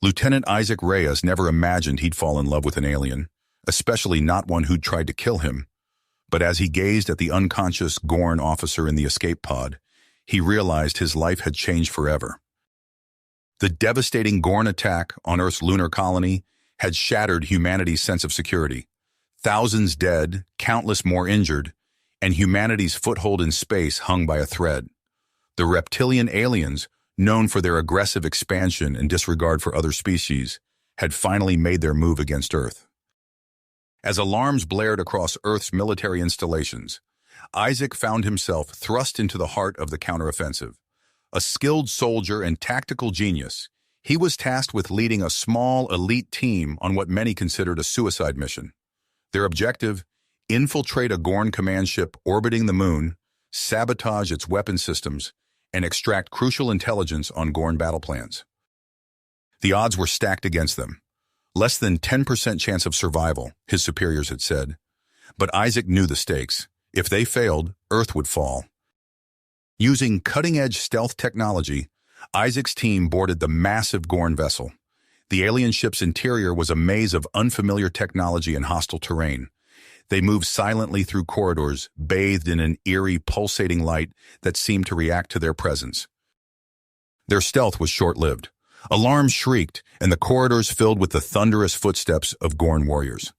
Lieutenant Isaac Reyes never imagined he'd fall in love with an alien, especially not one who'd tried to kill him. But as he gazed at the unconscious Gorn officer in the escape pod, he realized his life had changed forever. The devastating Gorn attack on Earth's lunar colony had shattered humanity's sense of security. Thousands dead, countless more injured, and humanity's foothold in space hung by a thread. The reptilian aliens, known for their aggressive expansion and disregard for other species, had finally made their move against Earth. As alarms blared across Earth's military installations, Isaac found himself thrust into the heart of the counteroffensive. A skilled soldier and tactical genius, he was tasked with leading a small, elite team on what many considered a suicide mission. Their objective: infiltrate a Gorn command ship orbiting the moon, sabotage its weapon systems, and extract crucial intelligence on Gorn battle plans. The odds were stacked against them. Less than 10% chance of survival, his superiors had said. But Isaac knew the stakes. If they failed, Earth would fall. Using cutting-edge stealth technology, Isaac's team boarded the massive Gorn vessel. The alien ship's interior was a maze of unfamiliar technology and hostile terrain. They moved silently through corridors, bathed in an eerie, pulsating light that seemed to react to their presence. Their stealth was short-lived. Alarms shrieked, and the corridors filled with the thunderous footsteps of Gorn warriors.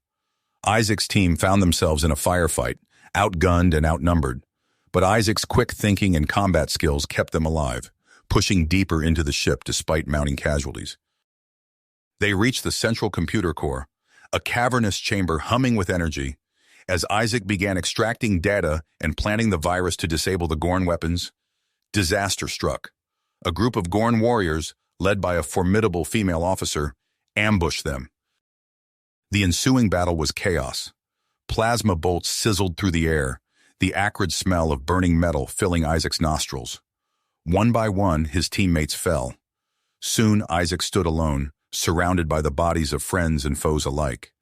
Isaac's team found themselves in a firefight, outgunned and outnumbered. But Isaac's quick thinking and combat skills kept them alive, pushing deeper into the ship despite mounting casualties. They reached the central computer core, a cavernous chamber humming with energy. As Isaac began extracting data and planning the virus to disable the Gorn weapons, disaster struck. A group of Gorn warriors, led by a formidable female officer, ambushed them. The ensuing battle was chaos. Plasma bolts sizzled through the air, the acrid smell of burning metal filling Isaac's nostrils. One by one, his teammates fell. Soon, Isaac stood alone, surrounded by the bodies of friends and foes alike.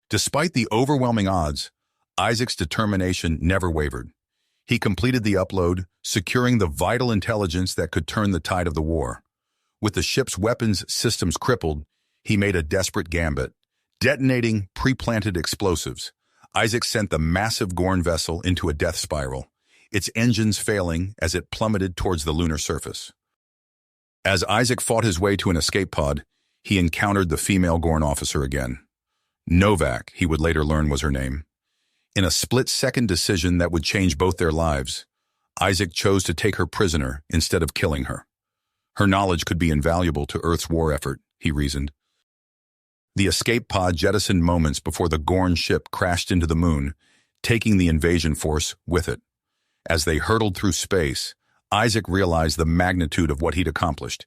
Despite the overwhelming odds, Isaac's determination never wavered. He completed the upload, securing the vital intelligence that could turn the tide of the war. With the ship's weapons systems crippled, he made a desperate gambit. Detonating pre-planted explosives, Isaac sent the massive Gorn vessel into a death spiral, its engines failing as it plummeted towards the lunar surface. As Isaac fought his way to an escape pod, he encountered the female Gorn officer again. Novak, he would later learn was her name. In a split-second decision that would change both their lives, Isaac chose to take her prisoner instead of killing her. Her knowledge could be invaluable to Earth's war effort, he reasoned. The escape pod jettisoned moments before the Gorn ship crashed into the moon, taking the invasion force with it. As they hurtled through space, Isaac realized the magnitude of what he'd accomplished.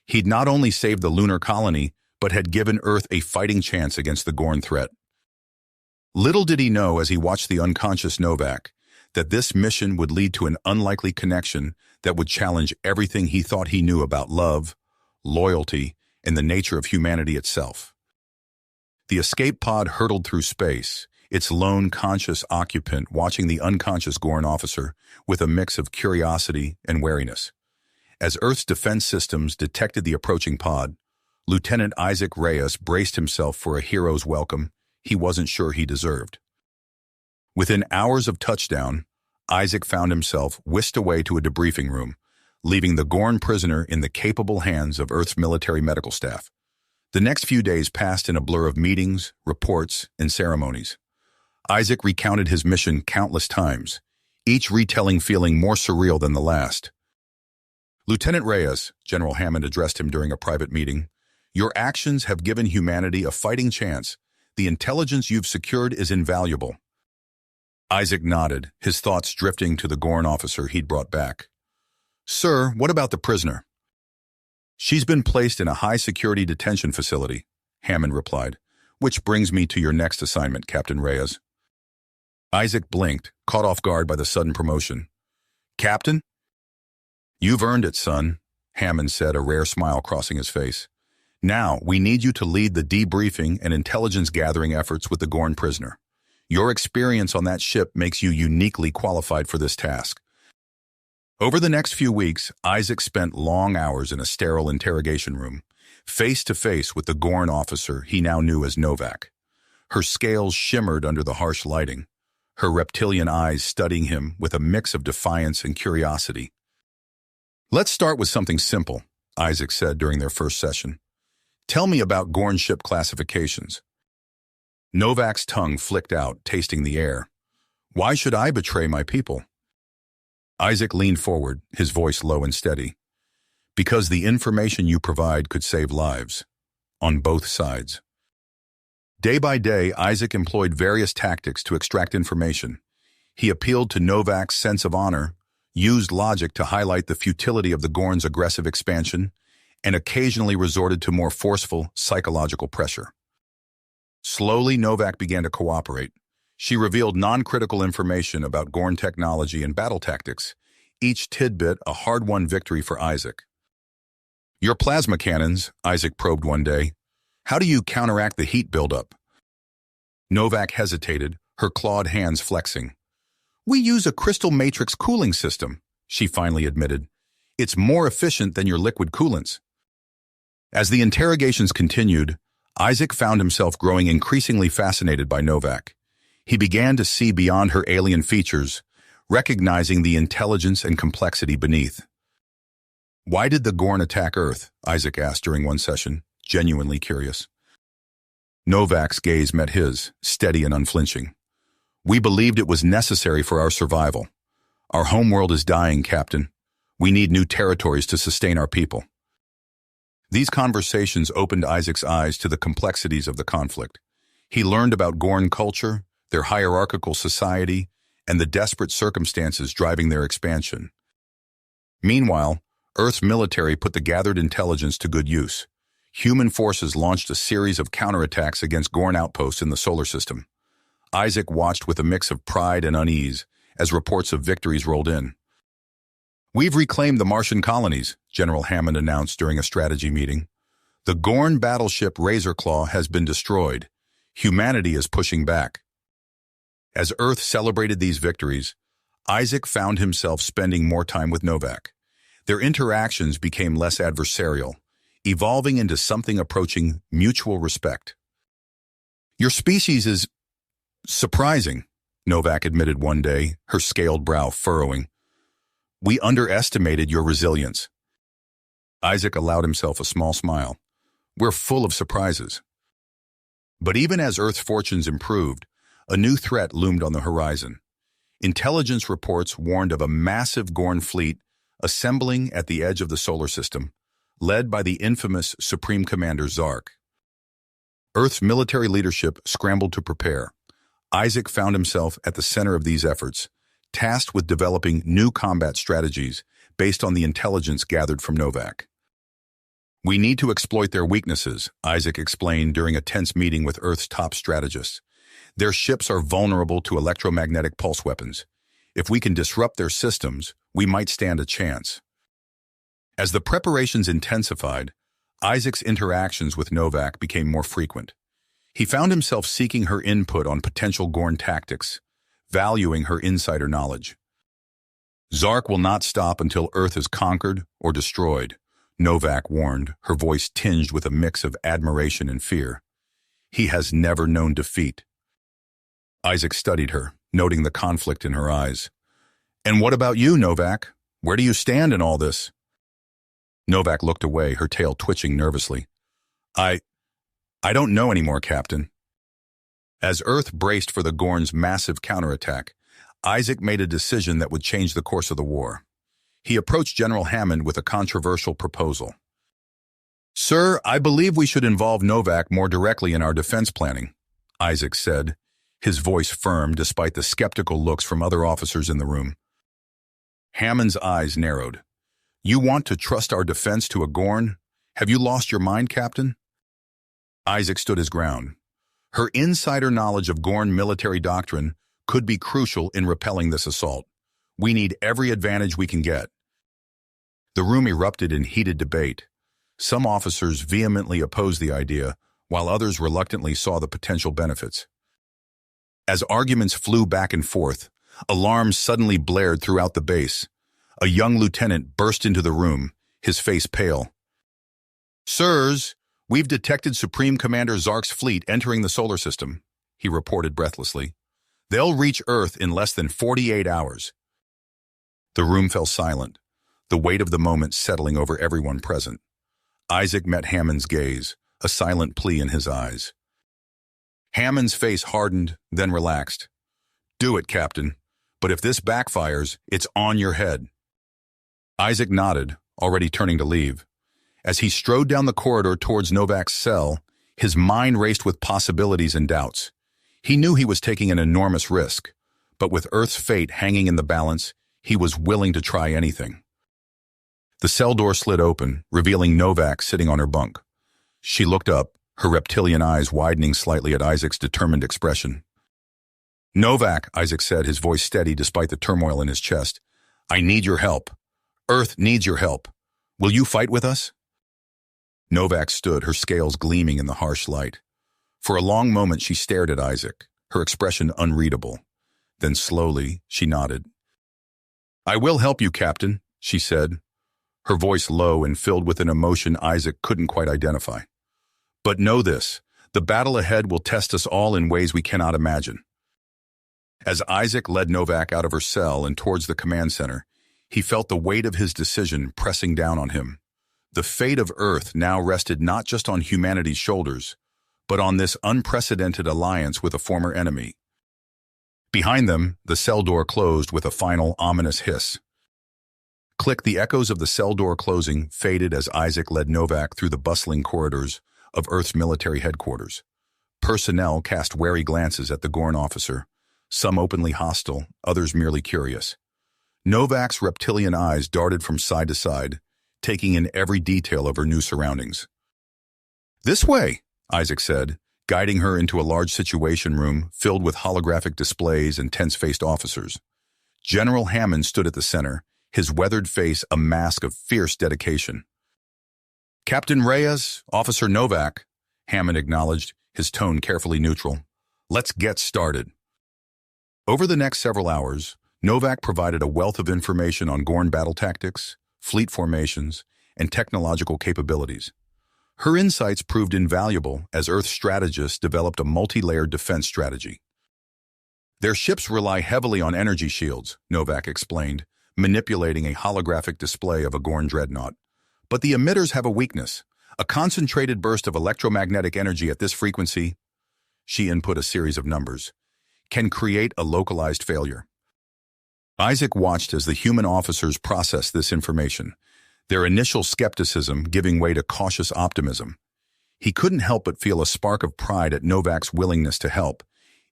He'd not only saved the lunar colony, but had given Earth a fighting chance against the Gorn threat. Little did he know as he watched the unconscious Novak, that this mission would lead to an unlikely connection that would challenge everything he thought he knew about love, loyalty, and the nature of humanity itself. The escape pod hurtled through space, its lone conscious occupant watching the unconscious Gorn officer with a mix of curiosity and wariness. As Earth's defense systems detected the approaching pod, Lieutenant Isaac Reyes braced himself for a hero's welcome he wasn't sure he deserved. Within hours of touchdown, Isaac found himself whisked away to a debriefing room, leaving the Gorn prisoner in the capable hands of Earth's military medical staff. The next few days passed in a blur of meetings, reports, and ceremonies. Isaac recounted his mission countless times, each retelling feeling more surreal than the last. "Lieutenant Reyes," General Hammond addressed him during a private meeting, "your actions have given humanity a fighting chance. The intelligence you've secured is invaluable." Isaac nodded, his thoughts drifting to the Gorn officer he'd brought back. "Sir, what about the prisoner?" "She's been placed in a high-security detention facility," Hammond replied, "which brings me to your next assignment, Captain Reyes." Isaac blinked, caught off guard by the sudden promotion. "Captain?" "You've earned it, son," Hammond said, a rare smile crossing his face. "Now, we need you to lead the debriefing and intelligence-gathering efforts with the Gorn prisoner. Your experience on that ship makes you uniquely qualified for this task." Over the next few weeks, Isaac spent long hours in a sterile interrogation room, face to face with the Gorn officer he now knew as Novak. Her scales shimmered under the harsh lighting, her reptilian eyes studying him with a mix of defiance and curiosity. "Let's start with something simple," Isaac said during their first session. "Tell me about Gorn ship classifications." Novak's tongue flicked out, tasting the air. "Why should I betray my people?" Isaac leaned forward, his voice low and steady. "Because the information you provide could save lives. On both sides." Day by day, Isaac employed various tactics to extract information. He appealed to Novak's sense of honor, used logic to highlight the futility of the Gorn's aggressive expansion, and occasionally resorted to more forceful psychological pressure. Slowly, Novak began to cooperate. She revealed non-critical information about Gorn technology and battle tactics, each tidbit a hard-won victory for Isaac. "Your plasma cannons," Isaac probed one day. "How do you counteract the heat buildup?" Novak hesitated, her clawed hands flexing. "We use a crystal matrix cooling system," she finally admitted. "It's more efficient than your liquid coolants." As the interrogations continued, Isaac found himself growing increasingly fascinated by Novak. He began to see beyond her alien features, recognizing the intelligence and complexity beneath. "Why did the Gorn attack Earth?" Isaac asked during one session, genuinely curious. Novak's gaze met his, steady and unflinching. "We believed it was necessary for our survival. Our homeworld is dying, Captain. We need new territories to sustain our people." These conversations opened Isaac's eyes to the complexities of the conflict. He learned about Gorn culture, their hierarchical society, and the desperate circumstances driving their expansion. Meanwhile, Earth's military put the gathered intelligence to good use. Human forces launched a series of counterattacks against Gorn outposts in the solar system. Isaac watched with a mix of pride and unease as reports of victories rolled in. "We've reclaimed the Martian colonies," General Hammond announced during a strategy meeting. "The Gorn battleship Razorclaw has been destroyed. Humanity is pushing back." As Earth celebrated these victories, Isaac found himself spending more time with Novak. Their interactions became less adversarial, evolving into something approaching mutual respect. "Your species is surprising," Novak admitted one day, her scaled brow furrowing. "We underestimated your resilience." Isaac allowed himself a small smile. "We're full of surprises." But even as Earth's fortunes improved, a new threat loomed on the horizon. Intelligence reports warned of a massive Gorn fleet assembling at the edge of the solar system, led by the infamous Supreme Commander Zark. Earth's military leadership scrambled to prepare. Isaac found himself at the center of these efforts, tasked with developing new combat strategies based on the intelligence gathered from Novak. "We need to exploit their weaknesses," Isaac explained during a tense meeting with Earth's top strategists. "Their ships are vulnerable to electromagnetic pulse weapons. If we can disrupt their systems, we might stand a chance." As the preparations intensified, Isaac's interactions with Novak became more frequent. He found himself seeking her input on potential Gorn tactics, valuing her insider knowledge. "Zark will not stop until Earth is conquered or destroyed," Novak warned, her voice tinged with a mix of admiration and fear. "He has never known defeat." Isaac studied her, noting the conflict in her eyes. "And what about you, Novak? Where do you stand in all this?" Novak looked away, her tail twitching nervously. I don't know anymore, Captain." As Earth braced for the Gorn's massive counterattack, Isaac made a decision that would change the course of the war. He approached General Hammond with a controversial proposal. "Sir, I believe we should involve Novak more directly in our defense planning," Isaac said, his voice firm despite the skeptical looks from other officers in the room. Hammond's eyes narrowed. "You want to trust our defense to a Gorn? Have you lost your mind, Captain?" Isaac stood his ground. Her insider knowledge of Gorn military doctrine could be crucial in repelling this assault. "We need every advantage we can get." The room erupted in heated debate. Some officers vehemently opposed the idea, while others reluctantly saw the potential benefits. As arguments flew back and forth, alarms suddenly blared throughout the base. A young lieutenant burst into the room, his face pale. "Sirs, we've detected Supreme Commander Zark's fleet entering the solar system," he reported breathlessly. "They'll reach Earth in less than 48 hours. The room fell silent, the weight of the moment settling over everyone present. Isaac met Hammond's gaze, a silent plea in his eyes. Hammond's face hardened, then relaxed. "Do it, Captain. But if this backfires, it's on your head." Isaac nodded, already turning to leave. As he strode down the corridor towards Novak's cell, his mind raced with possibilities and doubts. He knew he was taking an enormous risk, but with Earth's fate hanging in the balance, he was willing to try anything. The cell door slid open, revealing Novak sitting on her bunk. She looked up, her reptilian eyes widening slightly at Isaac's determined expression. "Novak," Isaac said, his voice steady despite the turmoil in his chest, "I need your help. Earth needs your help. Will you fight with us?" Novak stood, her scales gleaming in the harsh light. For a long moment she stared at Isaac, her expression unreadable. Then slowly she nodded. "I will help you, Captain," she said, her voice low and filled with an emotion Isaac couldn't quite identify. "But know this, the battle ahead will test us all in ways we cannot imagine." As Isaac led Novak out of her cell and towards the command center, he felt the weight of his decision pressing down on him. The fate of Earth now rested not just on humanity's shoulders, but on this unprecedented alliance with a former enemy. Behind them, the cell door closed with a final ominous hiss. Click, the echoes of the cell door closing faded as Isaac led Novak through the bustling corridors of Earth's military headquarters. Personnel cast wary glances at the Gorn officer, some openly hostile, others merely curious. Novak's reptilian eyes darted from side to side, taking in every detail of her new surroundings. "This way," Isaac said, guiding her into a large situation room filled with holographic displays and tense-faced officers. General Hammond stood at the center, his weathered face a mask of fierce dedication. "Captain Reyes, Officer Novak," Hammond acknowledged, his tone carefully neutral. "Let's get started." Over the next several hours, Novak provided a wealth of information on Gorn battle tactics, fleet formations, and technological capabilities. Her insights proved invaluable as Earth strategists developed a multi-layered defense strategy. "Their ships rely heavily on energy shields," Novak explained, manipulating a holographic display of a Gorn dreadnought. "But the emitters have a weakness. A concentrated burst of electromagnetic energy at this frequency," she input a series of numbers, "can create a localized failure." Isaac watched as the human officers processed this information, their initial skepticism giving way to cautious optimism. He couldn't help but feel a spark of pride at Novak's willingness to help,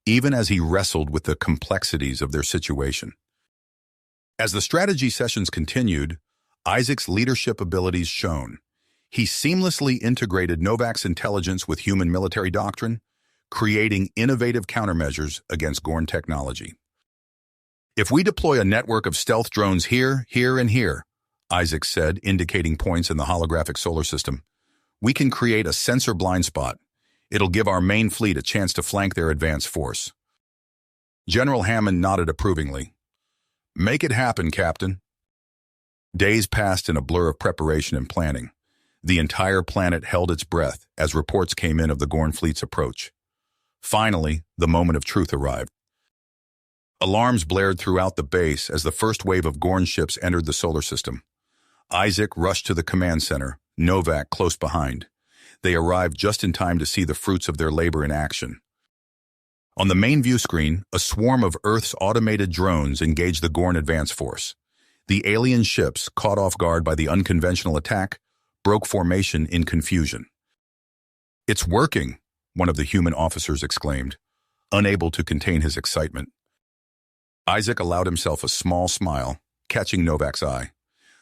even as he wrestled with the complexities of their situation. As the strategy sessions continued, Isaac's leadership abilities shone. He seamlessly integrated Novak's intelligence with human military doctrine, creating innovative countermeasures against Gorn technology. "If we deploy a network of stealth drones here, here, and here," Isaac said, indicating points in the holographic solar system, "we can create a sensor blind spot. It'll give our main fleet a chance to flank their advance force." General Hammond nodded approvingly. "Make it happen, Captain." Days passed in a blur of preparation and planning. The entire planet held its breath as reports came in of the Gorn fleet's approach. Finally, the moment of truth arrived. Alarms blared throughout the base as the first wave of Gorn ships entered the solar system. Isaac rushed to the command center, Novak close behind. They arrived just in time to see the fruits of their labor in action. On the main view screen, a swarm of Earth's automated drones engaged the Gorn advance force. The alien ships, caught off guard by the unconventional attack, broke formation in confusion. "It's working," one of the human officers exclaimed, unable to contain his excitement. Isaac allowed himself a small smile, catching Novak's eye.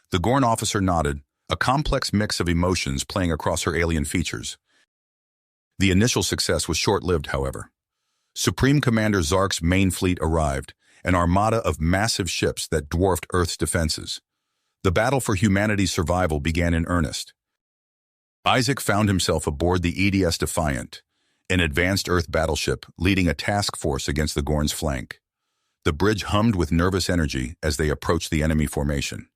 The Gorn officer nodded, a complex mix of emotions playing across her alien features. The initial success was short-lived, however. Supreme Commander Zark's main fleet arrived, an armada of massive ships that dwarfed Earth's defenses. The battle for humanity's survival began in earnest. Isaac found himself aboard the EDS Defiant, an advanced Earth battleship leading a task force against the Gorn's flank. The bridge hummed with nervous energy as they approached the enemy formation.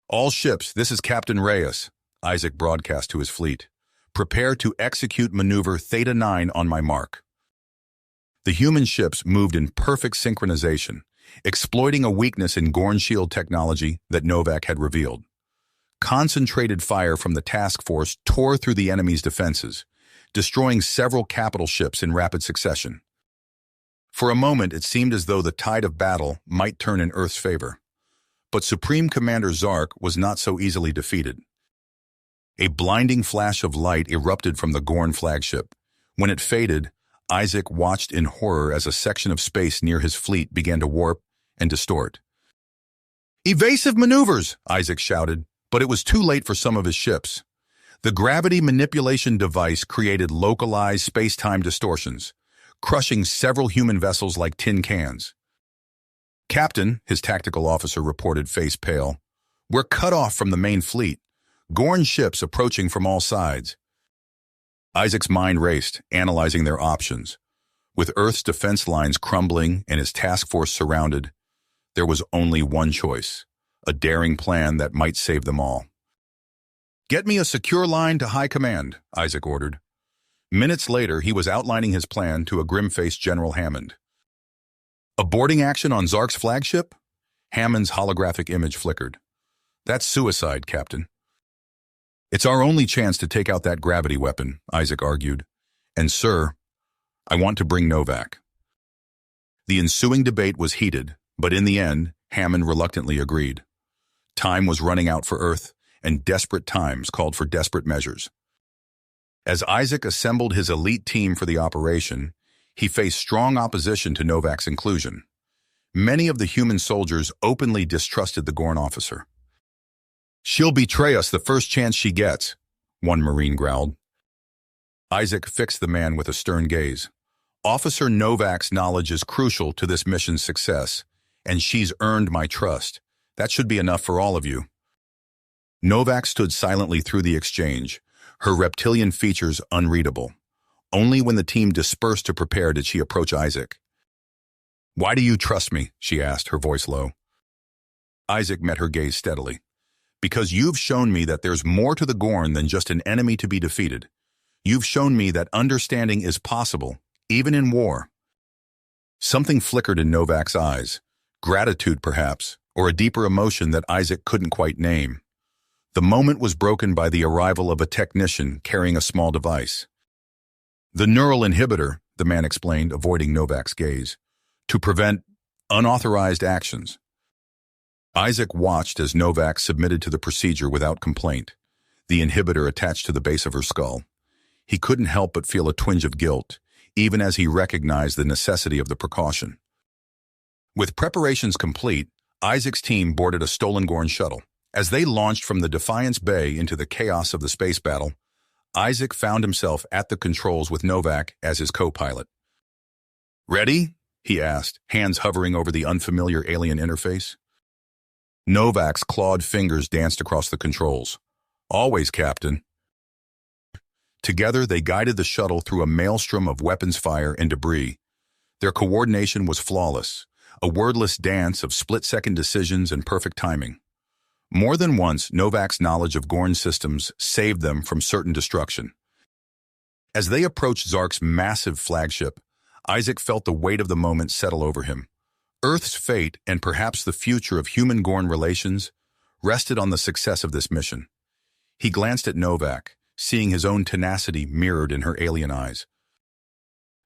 "All ships, this is Captain Reyes," Isaac broadcast to his fleet. "Prepare to execute maneuver Theta 9 on my mark." The human ships moved in perfect synchronization, exploiting a weakness in Gorn shield technology that Novak had revealed. Concentrated fire from the task force tore through the enemy's defenses, destroying several capital ships in rapid succession. For a moment, it seemed as though the tide of battle might turn in Earth's favor. But Supreme Commander Zark was not so easily defeated. A blinding flash of light erupted from the Gorn flagship. When it faded, Isaac watched in horror as a section of space near his fleet began to warp and distort. "Evasive maneuvers!" Isaac shouted, but it was too late for some of his ships. The gravity manipulation device created localized space-time distortions, crushing several human vessels like tin cans. "Captain," his tactical officer reported, face pale, "we're cut off from the main fleet. Gorn ships approaching from all sides." Isaac's mind raced, analyzing their options. With Earth's defense lines crumbling and his task force surrounded, there was only one choice, a daring plan that might save them all. "Get me a secure line to High Command," Isaac ordered. Minutes later, he was outlining his plan to a grim-faced General Hammond. "A boarding action on Zark's flagship?" Hammond's holographic image flickered. "That's suicide, Captain." "It's our only chance to take out that gravity weapon," Isaac argued. "And, sir, I want to bring Novak." The ensuing debate was heated, but in the end, Hammond reluctantly agreed. Time was running out for Earth, and desperate times called for desperate measures. As Isaac assembled his elite team for the operation, he faced strong opposition to Novak's inclusion. Many of the human soldiers openly distrusted the Gorn officer. "She'll betray us the first chance she gets," one Marine growled. Isaac fixed the man with a stern gaze. "Officer Novak's knowledge is crucial to this mission's success, and she's earned my trust. That should be enough for all of you." Novak stood silently through the exchange, her reptilian features unreadable. Only when the team dispersed to prepare did she approach Isaac. "Why do you trust me?" she asked, her voice low. Isaac met her gaze steadily. "Because you've shown me that there's more to the Gorn than just an enemy to be defeated. You've shown me that understanding is possible, even in war." Something flickered in Novak's eyes, gratitude perhaps, or a deeper emotion that Isaac couldn't quite name. The moment was broken by the arrival of a technician carrying a small device. "The neural inhibitor," the man explained, avoiding Novak's gaze, "to prevent unauthorized actions." Isaac watched as Novak submitted to the procedure without complaint, the inhibitor attached to the base of her skull. He couldn't help but feel a twinge of guilt, even as he recognized the necessity of the precaution. With preparations complete, Isaac's team boarded a stolen Gorn shuttle. As they launched from the Defiance Bay into the chaos of the space battle, Isaac found himself at the controls with Novak as his co-pilot. "Ready?" he asked, hands hovering over the unfamiliar alien interface. Novak's clawed fingers danced across the controls. "Always, Captain." Together, they guided the shuttle through a maelstrom of weapons fire and debris. Their coordination was flawless, a wordless dance of split-second decisions and perfect timing. More than once, Novak's knowledge of Gorn systems saved them from certain destruction. As they approached Zark's massive flagship, Isaac felt the weight of the moment settle over him. Earth's fate, and perhaps the future of human-Gorn relations, rested on the success of this mission. He glanced at Novak, seeing his own tenacity mirrored in her alien eyes.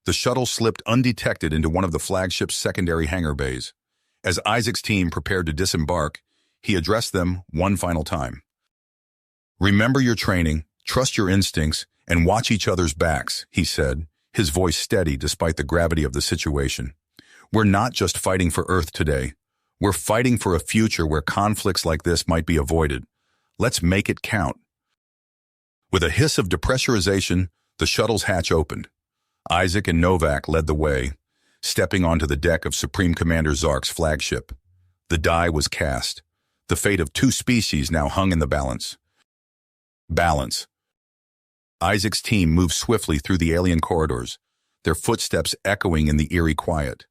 The shuttle slipped undetected into one of the flagship's secondary hangar bays. As Isaac's team prepared to disembark, he addressed them one final time. "Remember your training, trust your instincts, and watch each other's backs," he said, his voice steady despite the gravity of the situation. "We're not just fighting for Earth today. We're fighting for a future where conflicts like this might be avoided. Let's make it count." With a hiss of depressurization, the shuttle's hatch opened. Isaac and Novak led the way, stepping onto the deck of Supreme Commander Zark's flagship. The die was cast. The fate of two species now hung in the balance. Balance. Isaac's team moved swiftly through the alien corridors, their footsteps echoing in the eerie quiet.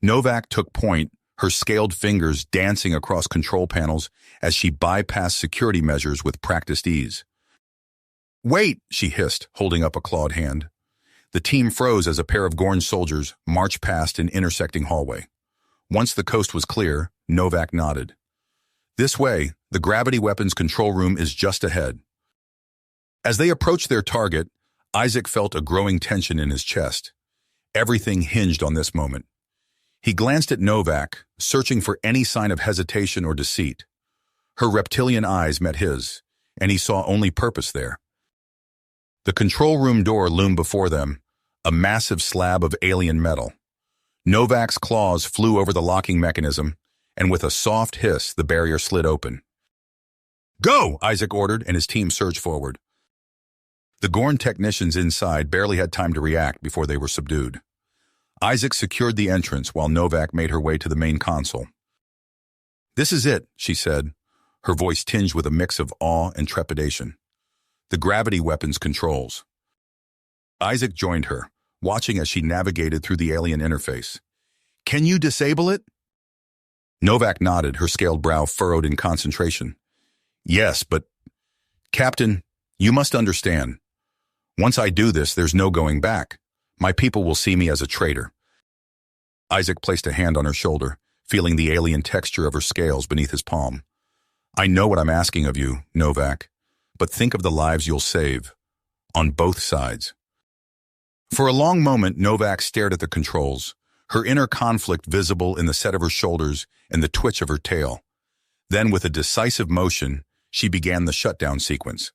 Novak took point, her scaled fingers dancing across control panels as she bypassed security measures with practiced ease. Wait, she hissed, holding up a clawed hand. The team froze as a pair of Gorn soldiers marched past an intersecting hallway. Once the coast was clear, Novak nodded. This way, the gravity weapons control room is just ahead. As they approached their target, Isaac felt a growing tension in his chest. Everything hinged on this moment. He glanced at Novak, searching for any sign of hesitation or deceit. Her reptilian eyes met his, and he saw only purpose there. The control room door loomed before them, a massive slab of alien metal. Novak's claws flew over the locking mechanism, and with a soft hiss, the barrier slid open. Go! Isaac ordered, and his team surged forward. The Gorn technicians inside barely had time to react before they were subdued. Isaac secured the entrance while Novak made her way to the main console. This is it, she said, her voice tinged with a mix of awe and trepidation. The gravity weapons controls. Isaac joined her, watching as she navigated through the alien interface. Can you disable it? Novak nodded, her scaled brow furrowed in concentration. Yes, but... Captain, you must understand. Once I do this, there's no going back. My people will see me as a traitor. Isaac placed a hand on her shoulder, feeling the alien texture of her scales beneath his palm. I know what I'm asking of you, Novak, but think of the lives you'll save, on both sides. For a long moment, Novak stared at the controls, her inner conflict visible in the set of her shoulders and the twitch of her tail. Then, with a decisive motion, she began the shutdown sequence.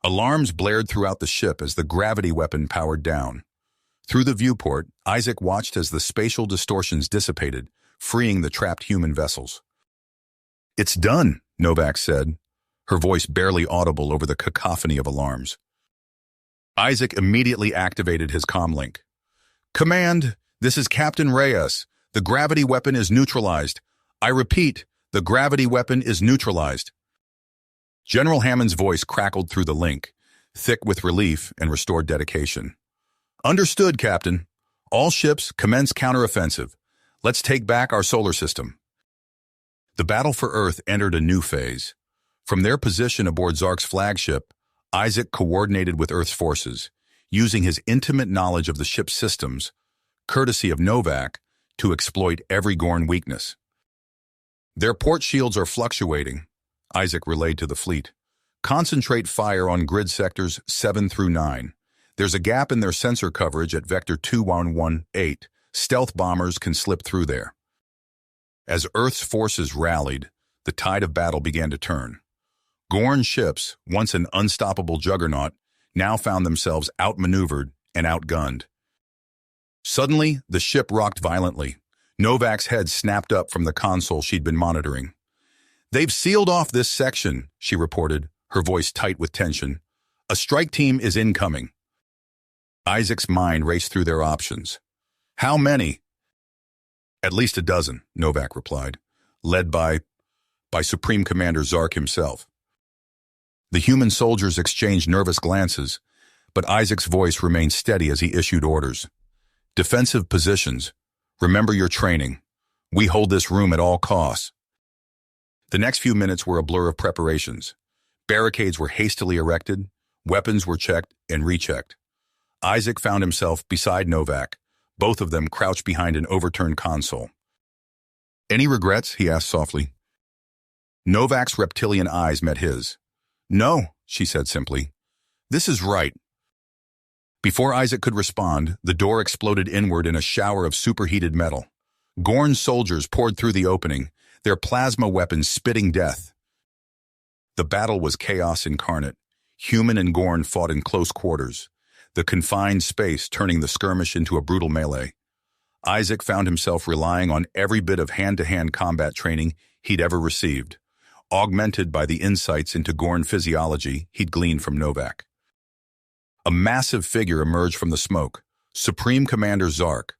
Alarms blared throughout the ship as the gravity weapon powered down. Through the viewport, Isaac watched as the spatial distortions dissipated, freeing the trapped human vessels. It's done, Novak said, her voice barely audible over the cacophony of alarms. Isaac immediately activated his comlink. Command, this is Captain Reyes. The gravity weapon is neutralized. I repeat, the gravity weapon is neutralized. General Hammond's voice crackled through the link, thick with relief and restored dedication. Understood, Captain. All ships commence counteroffensive. Let's take back our solar system. The battle for Earth entered a new phase. From their position aboard Zark's flagship, Isaac coordinated with Earth's forces, using his intimate knowledge of the ship's systems, courtesy of Novak, to exploit every Gorn weakness. Their port shields are fluctuating, Isaac relayed to the fleet. Concentrate fire on grid sectors 7 through 9. There's a gap in their sensor coverage at Vector 2118. Stealth bombers can slip through there. As Earth's forces rallied, the tide of battle began to turn. Gorn ships, once an unstoppable juggernaut, now found themselves outmaneuvered and outgunned. Suddenly, the ship rocked violently. Novak's head snapped up from the console she'd been monitoring. They've sealed off this section, she reported, her voice tight with tension. A strike team is incoming. Isaac's mind raced through their options. How many? At least a dozen, Novak replied, led by Supreme Commander Zark himself. The human soldiers exchanged nervous glances, but Isaac's voice remained steady as he issued orders. Defensive positions. Remember your training. We hold this room at all costs. The next few minutes were a blur of preparations. Barricades were hastily erected, weapons were checked and rechecked. Isaac found himself beside Novak, both of them crouched behind an overturned console. Any regrets? He asked softly. Novak's reptilian eyes met his. No, she said simply. This is right. Before Isaac could respond, the door exploded inward in a shower of superheated metal. Gorn soldiers poured through the opening, their plasma weapons spitting death. The battle was chaos incarnate. Human and Gorn fought in close quarters, the confined space turning the skirmish into a brutal melee. Isaac found himself relying on every bit of hand-to-hand combat training he'd ever received, augmented by the insights into Gorn physiology he'd gleaned from Novak. A massive figure emerged from the smoke, Supreme Commander Zark.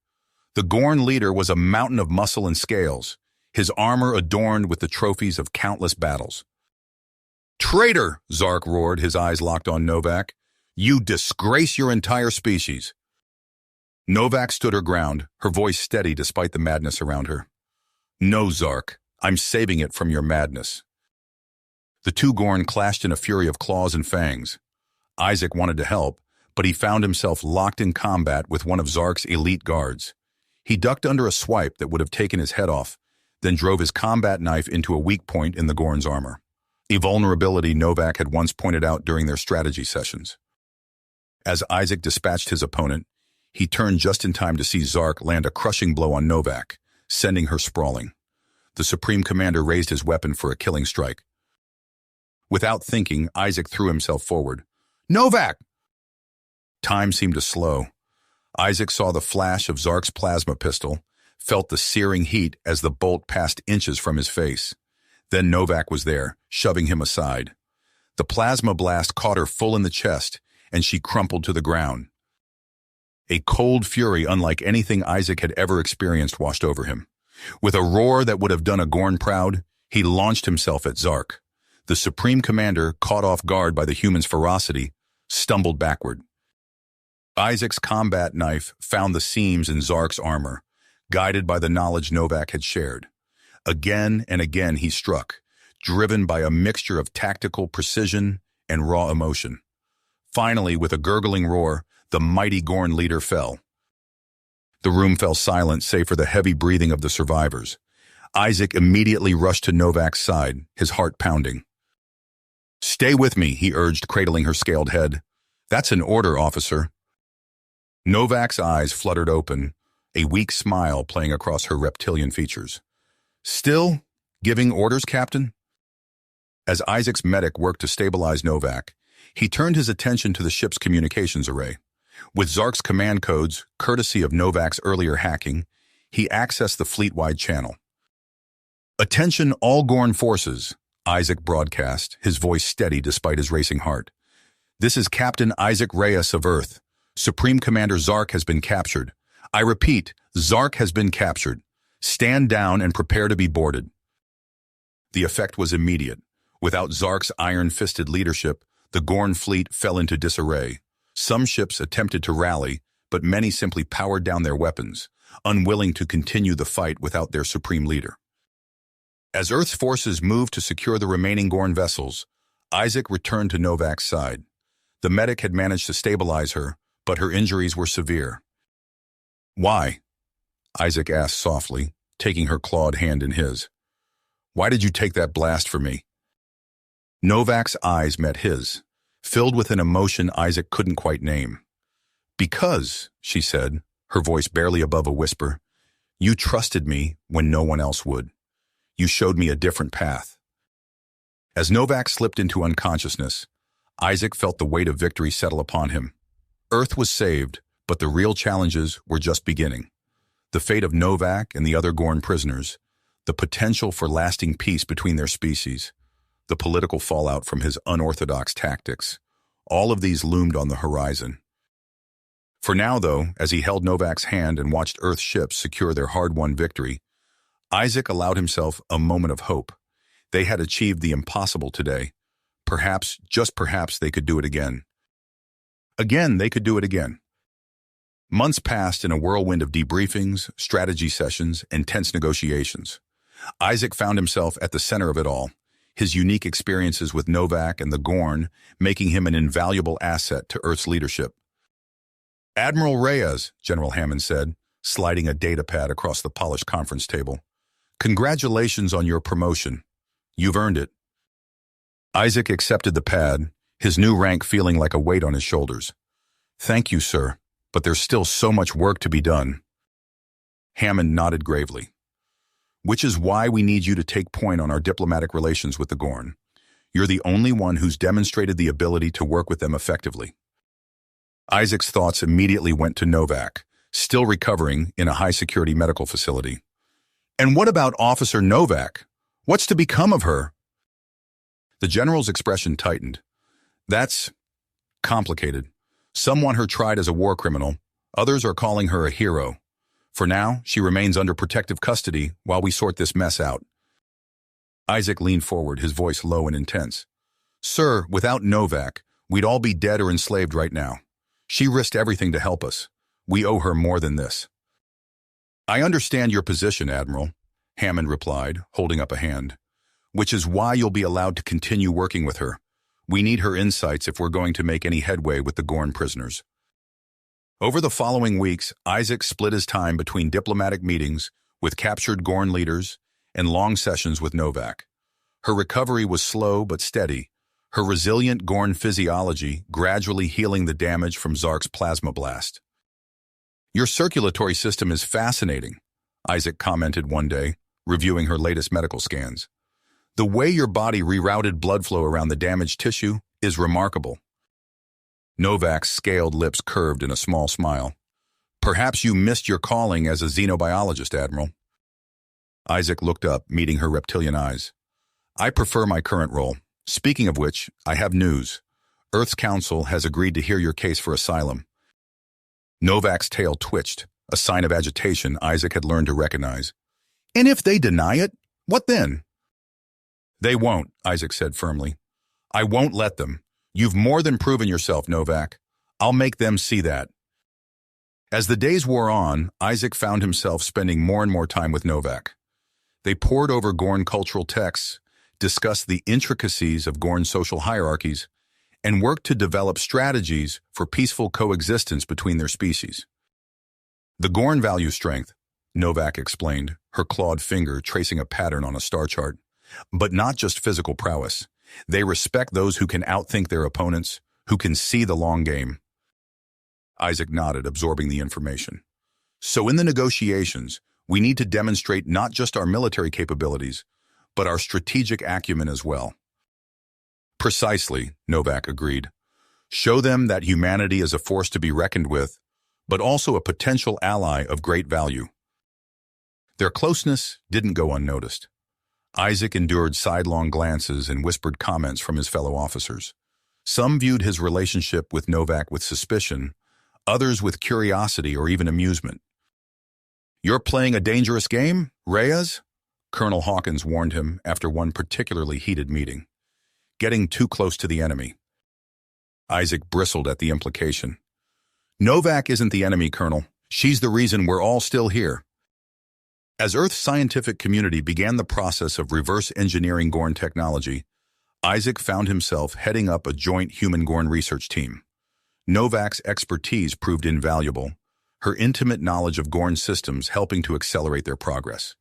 The Gorn leader was a mountain of muscle and scales, his armor adorned with the trophies of countless battles. Traitor! Zark roared, his eyes locked on Novak. You disgrace your entire species. Novak stood her ground, her voice steady despite the madness around her. No, Zark, I'm saving it from your madness. The two Gorn clashed in a fury of claws and fangs. Isaac wanted to help, but he found himself locked in combat with one of Zark's elite guards. He ducked under a swipe that would have taken his head off, then drove his combat knife into a weak point in the Gorn's armor, a vulnerability Novak had once pointed out during their strategy sessions. As Isaac dispatched his opponent, he turned just in time to see Zark land a crushing blow on Novak, sending her sprawling. The Supreme Commander raised his weapon for a killing strike. Without thinking, Isaac threw himself forward. "Novak!" Time seemed to slow. Isaac saw the flash of Zark's plasma pistol, felt the searing heat as the bolt passed inches from his face. Then Novak was there, shoving him aside. The plasma blast caught her full in the chest, and she crumpled to the ground. A cold fury unlike anything Isaac had ever experienced washed over him. With a roar that would have done a Gorn proud, he launched himself at Zark. The Supreme Commander, caught off guard by the human's ferocity, stumbled backward. Isaac's combat knife found the seams in Zark's armor, guided by the knowledge Novak had shared. Again and again he struck, driven by a mixture of tactical precision and raw emotion. Finally, with a gurgling roar, the mighty Gorn leader fell. The room fell silent save for the heavy breathing of the survivors. Isaac immediately rushed to Novak's side, his heart pounding. "Stay with me," he urged, cradling her scaled head. "That's an order, officer." Novak's eyes fluttered open, a weak smile playing across her reptilian features. "Still giving orders, Captain?" As Isaac's medic worked to stabilize Novak, he turned his attention to the ship's communications array. With Zark's command codes, courtesy of Novak's earlier hacking, he accessed the fleet-wide channel. "Attention all Gorn forces," Isaac broadcast, his voice steady despite his racing heart. "This is Captain Isaac Reyes of Earth. Supreme Commander Zark has been captured. I repeat, Zark has been captured. Stand down and prepare to be boarded." The effect was immediate. Without Zark's iron-fisted leadership, the Gorn fleet fell into disarray. Some ships attempted to rally, but many simply powered down their weapons, unwilling to continue the fight without their supreme leader. As Earth's forces moved to secure the remaining Gorn vessels, Isaac returned to Novak's side. The medic had managed to stabilize her, but her injuries were severe. "Why?" Isaac asked softly, taking her clawed hand in his. "Why did you take that blast for me?" Novak's eyes met his, filled with an emotion Isaac couldn't quite name. "Because," she said, her voice barely above a whisper, "you trusted me when no one else would. You showed me a different path." As Novak slipped into unconsciousness, Isaac felt the weight of victory settle upon him. Earth was saved, but the real challenges were just beginning. The fate of Novak and the other Gorn prisoners, the potential for lasting peace between their species, the political fallout from his unorthodox tactics, all of these loomed on the horizon. For now, though, as he held Novak's hand and watched Earth's ships secure their hard-won victory, Isaac allowed himself a moment of hope. They had achieved the impossible today. Perhaps, just perhaps, they could do it again. Again, they could do it again. Months passed in a whirlwind of debriefings, strategy sessions, and tense negotiations. Isaac found himself at the center of it all, his unique experiences with Novak and the Gorn making him an invaluable asset to Earth's leadership. "Admiral Reyes," General Hammond said, sliding a datapad across the polished conference table. "Congratulations on your promotion. You've earned it." Isaac accepted the pad, his new rank feeling like a weight on his shoulders. "Thank you, sir, but there's still so much work to be done." Hammond nodded gravely. "Which is why we need you to take point on our diplomatic relations with the Gorn. You're the only one who's demonstrated the ability to work with them effectively." Isaac's thoughts immediately went to Novak, still recovering in a high-security medical facility. "And what about Officer Novak? What's to become of her?" The general's expression tightened. "That's complicated. Some want her tried as a war criminal. Others are calling her a hero. For now, she remains under protective custody while we sort this mess out." Isaac leaned forward, his voice low and intense. "Sir, without Novak, we'd all be dead or enslaved right now. She risked everything to help us. We owe her more than this." "I understand your position, Admiral," Hammond replied, holding up a hand, "which is why you'll be allowed to continue working with her. We need her insights if we're going to make any headway with the Gorn prisoners. Over the following weeks, Isaac split his time between diplomatic meetings with captured Gorn leaders and long sessions with Novak. Her recovery was slow but steady, her resilient Gorn physiology gradually healing the damage from Zark's plasma blast. "Your circulatory system is fascinating," Isaac commented one day, reviewing her latest medical scans. "The way your body rerouted blood flow around the damaged tissue is remarkable." Novak's scaled lips curved in a small smile. "Perhaps you missed your calling as a xenobiologist, Admiral." Isaac looked up, meeting her reptilian eyes. "I prefer my current role. Speaking of which, I have news. Earth's Council has agreed to hear your case for asylum." Novak's tail twitched, a sign of agitation Isaac had learned to recognize. "And if they deny it, what then?" "They won't," Isaac said firmly. "I won't let them. You've more than proven yourself, Novak. I'll make them see that." As the days wore on, Isaac found himself spending more and more time with Novak. They pored over Gorn cultural texts, discussed the intricacies of Gorn social hierarchies, and worked to develop strategies for peaceful coexistence between their species. "The Gorn value strength," Novak explained, her clawed finger tracing a pattern on a star chart. "But not just physical prowess. They respect those who can outthink their opponents, who can see the long game." Isaac nodded, absorbing the information. "So in the negotiations, we need to demonstrate not just our military capabilities, but our strategic acumen as well." "Precisely," Novak agreed. "Show them that humanity is a force to be reckoned with, but also a potential ally of great value." Their closeness didn't go unnoticed. Isaac endured sidelong glances and whispered comments from his fellow officers. Some viewed his relationship with Novak with suspicion, others with curiosity or even amusement. "You're playing a dangerous game, Reyes?" Colonel Hawkins warned him after one particularly heated meeting. "Getting too close to the enemy." Isaac bristled at the implication. "Novak isn't the enemy, Colonel. She's the reason we're all still here." As Earth's scientific community began the process of reverse engineering Gorn technology, Isaac found himself heading up a joint human-Gorn research team. Novak's expertise proved invaluable, her intimate knowledge of Gorn systems helping to accelerate their progress.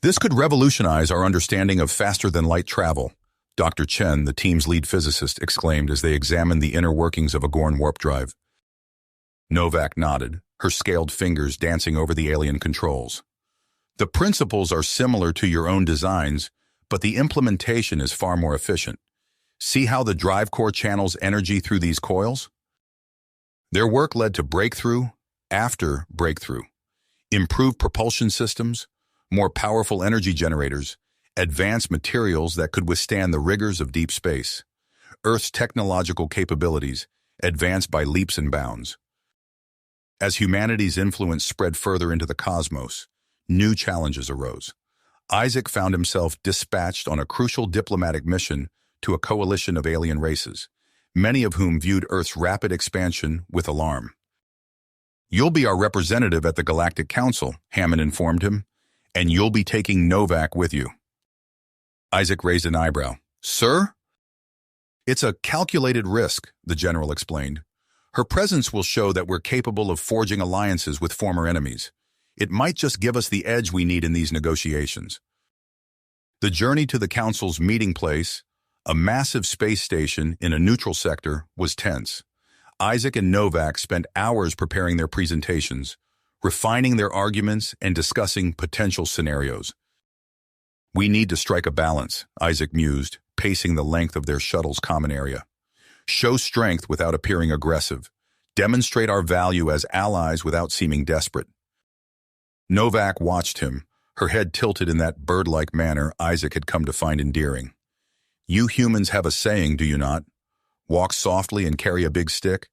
"This could revolutionize our understanding of faster-than-light travel," Dr. Chen, the team's lead physicist, exclaimed as they examined the inner workings of a Gorn warp drive. Novak nodded, her scaled fingers dancing over the alien controls. "The principles are similar to your own designs, but the implementation is far more efficient. See how the drive core channels energy through these coils?" Their work led to breakthrough after breakthrough. Improved propulsion systems, more powerful energy generators, advanced materials that could withstand the rigors of deep space. Earth's technological capabilities advanced by leaps and bounds. As humanity's influence spread further into the cosmos, new challenges arose. Isaac found himself dispatched on a crucial diplomatic mission to a coalition of alien races, many of whom viewed Earth's rapid expansion with alarm. "You'll be our representative at the Galactic Council," Hammond informed him, "and you'll be taking Novak with you." Isaac raised an eyebrow. "Sir?" "It's a calculated risk," the general explained. "Her presence will show that we're capable of forging alliances with former enemies. It might just give us the edge we need in these negotiations." The journey to the Council's meeting place, a massive space station in a neutral sector, was tense. Isaac and Novak spent hours preparing their presentations, refining their arguments and discussing potential scenarios. "We need to strike a balance," Isaac mused, pacing the length of their shuttle's common area. "Show strength without appearing aggressive. Demonstrate our value as allies without seeming desperate." Novak watched him, her head tilted in that bird-like manner Isaac had come to find endearing. "You humans have a saying, do you not? Walk softly and carry a big stick?"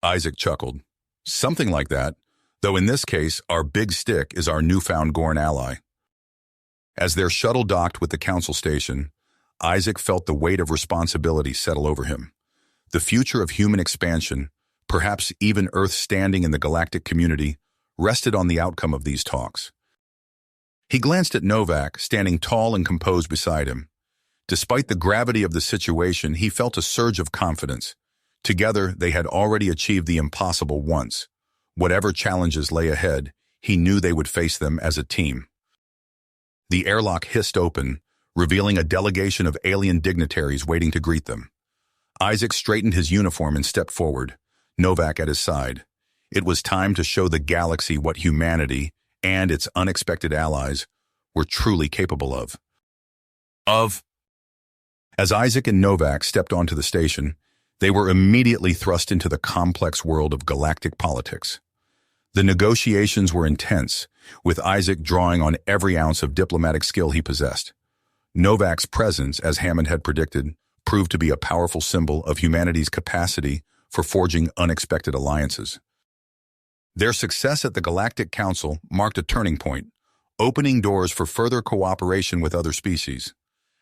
Isaac chuckled. "Something like that, though in this case, our big stick is our newfound Gorn ally." As their shuttle docked with the Council station, Isaac felt the weight of responsibility settle over him. The future of human expansion, perhaps even Earth's standing in the galactic community, rested on the outcome of these talks. He glanced at Novak, standing tall and composed beside him. Despite the gravity of the situation, he felt a surge of confidence. Together, they had already achieved the impossible once. Whatever challenges lay ahead, he knew they would face them as a team. The airlock hissed open, revealing a delegation of alien dignitaries waiting to greet them. Isaac straightened his uniform and stepped forward, Novak at his side. It was time to show the galaxy what humanity and its unexpected allies were truly capable of. As Isaac and Novak stepped onto the station, they were immediately thrust into the complex world of galactic politics. The negotiations were intense, with Isaac drawing on every ounce of diplomatic skill he possessed. Novak's presence, as Hammond had predicted, proved to be a powerful symbol of humanity's capacity for forging unexpected alliances. Their success at the Galactic Council marked a turning point, opening doors for further cooperation with other species.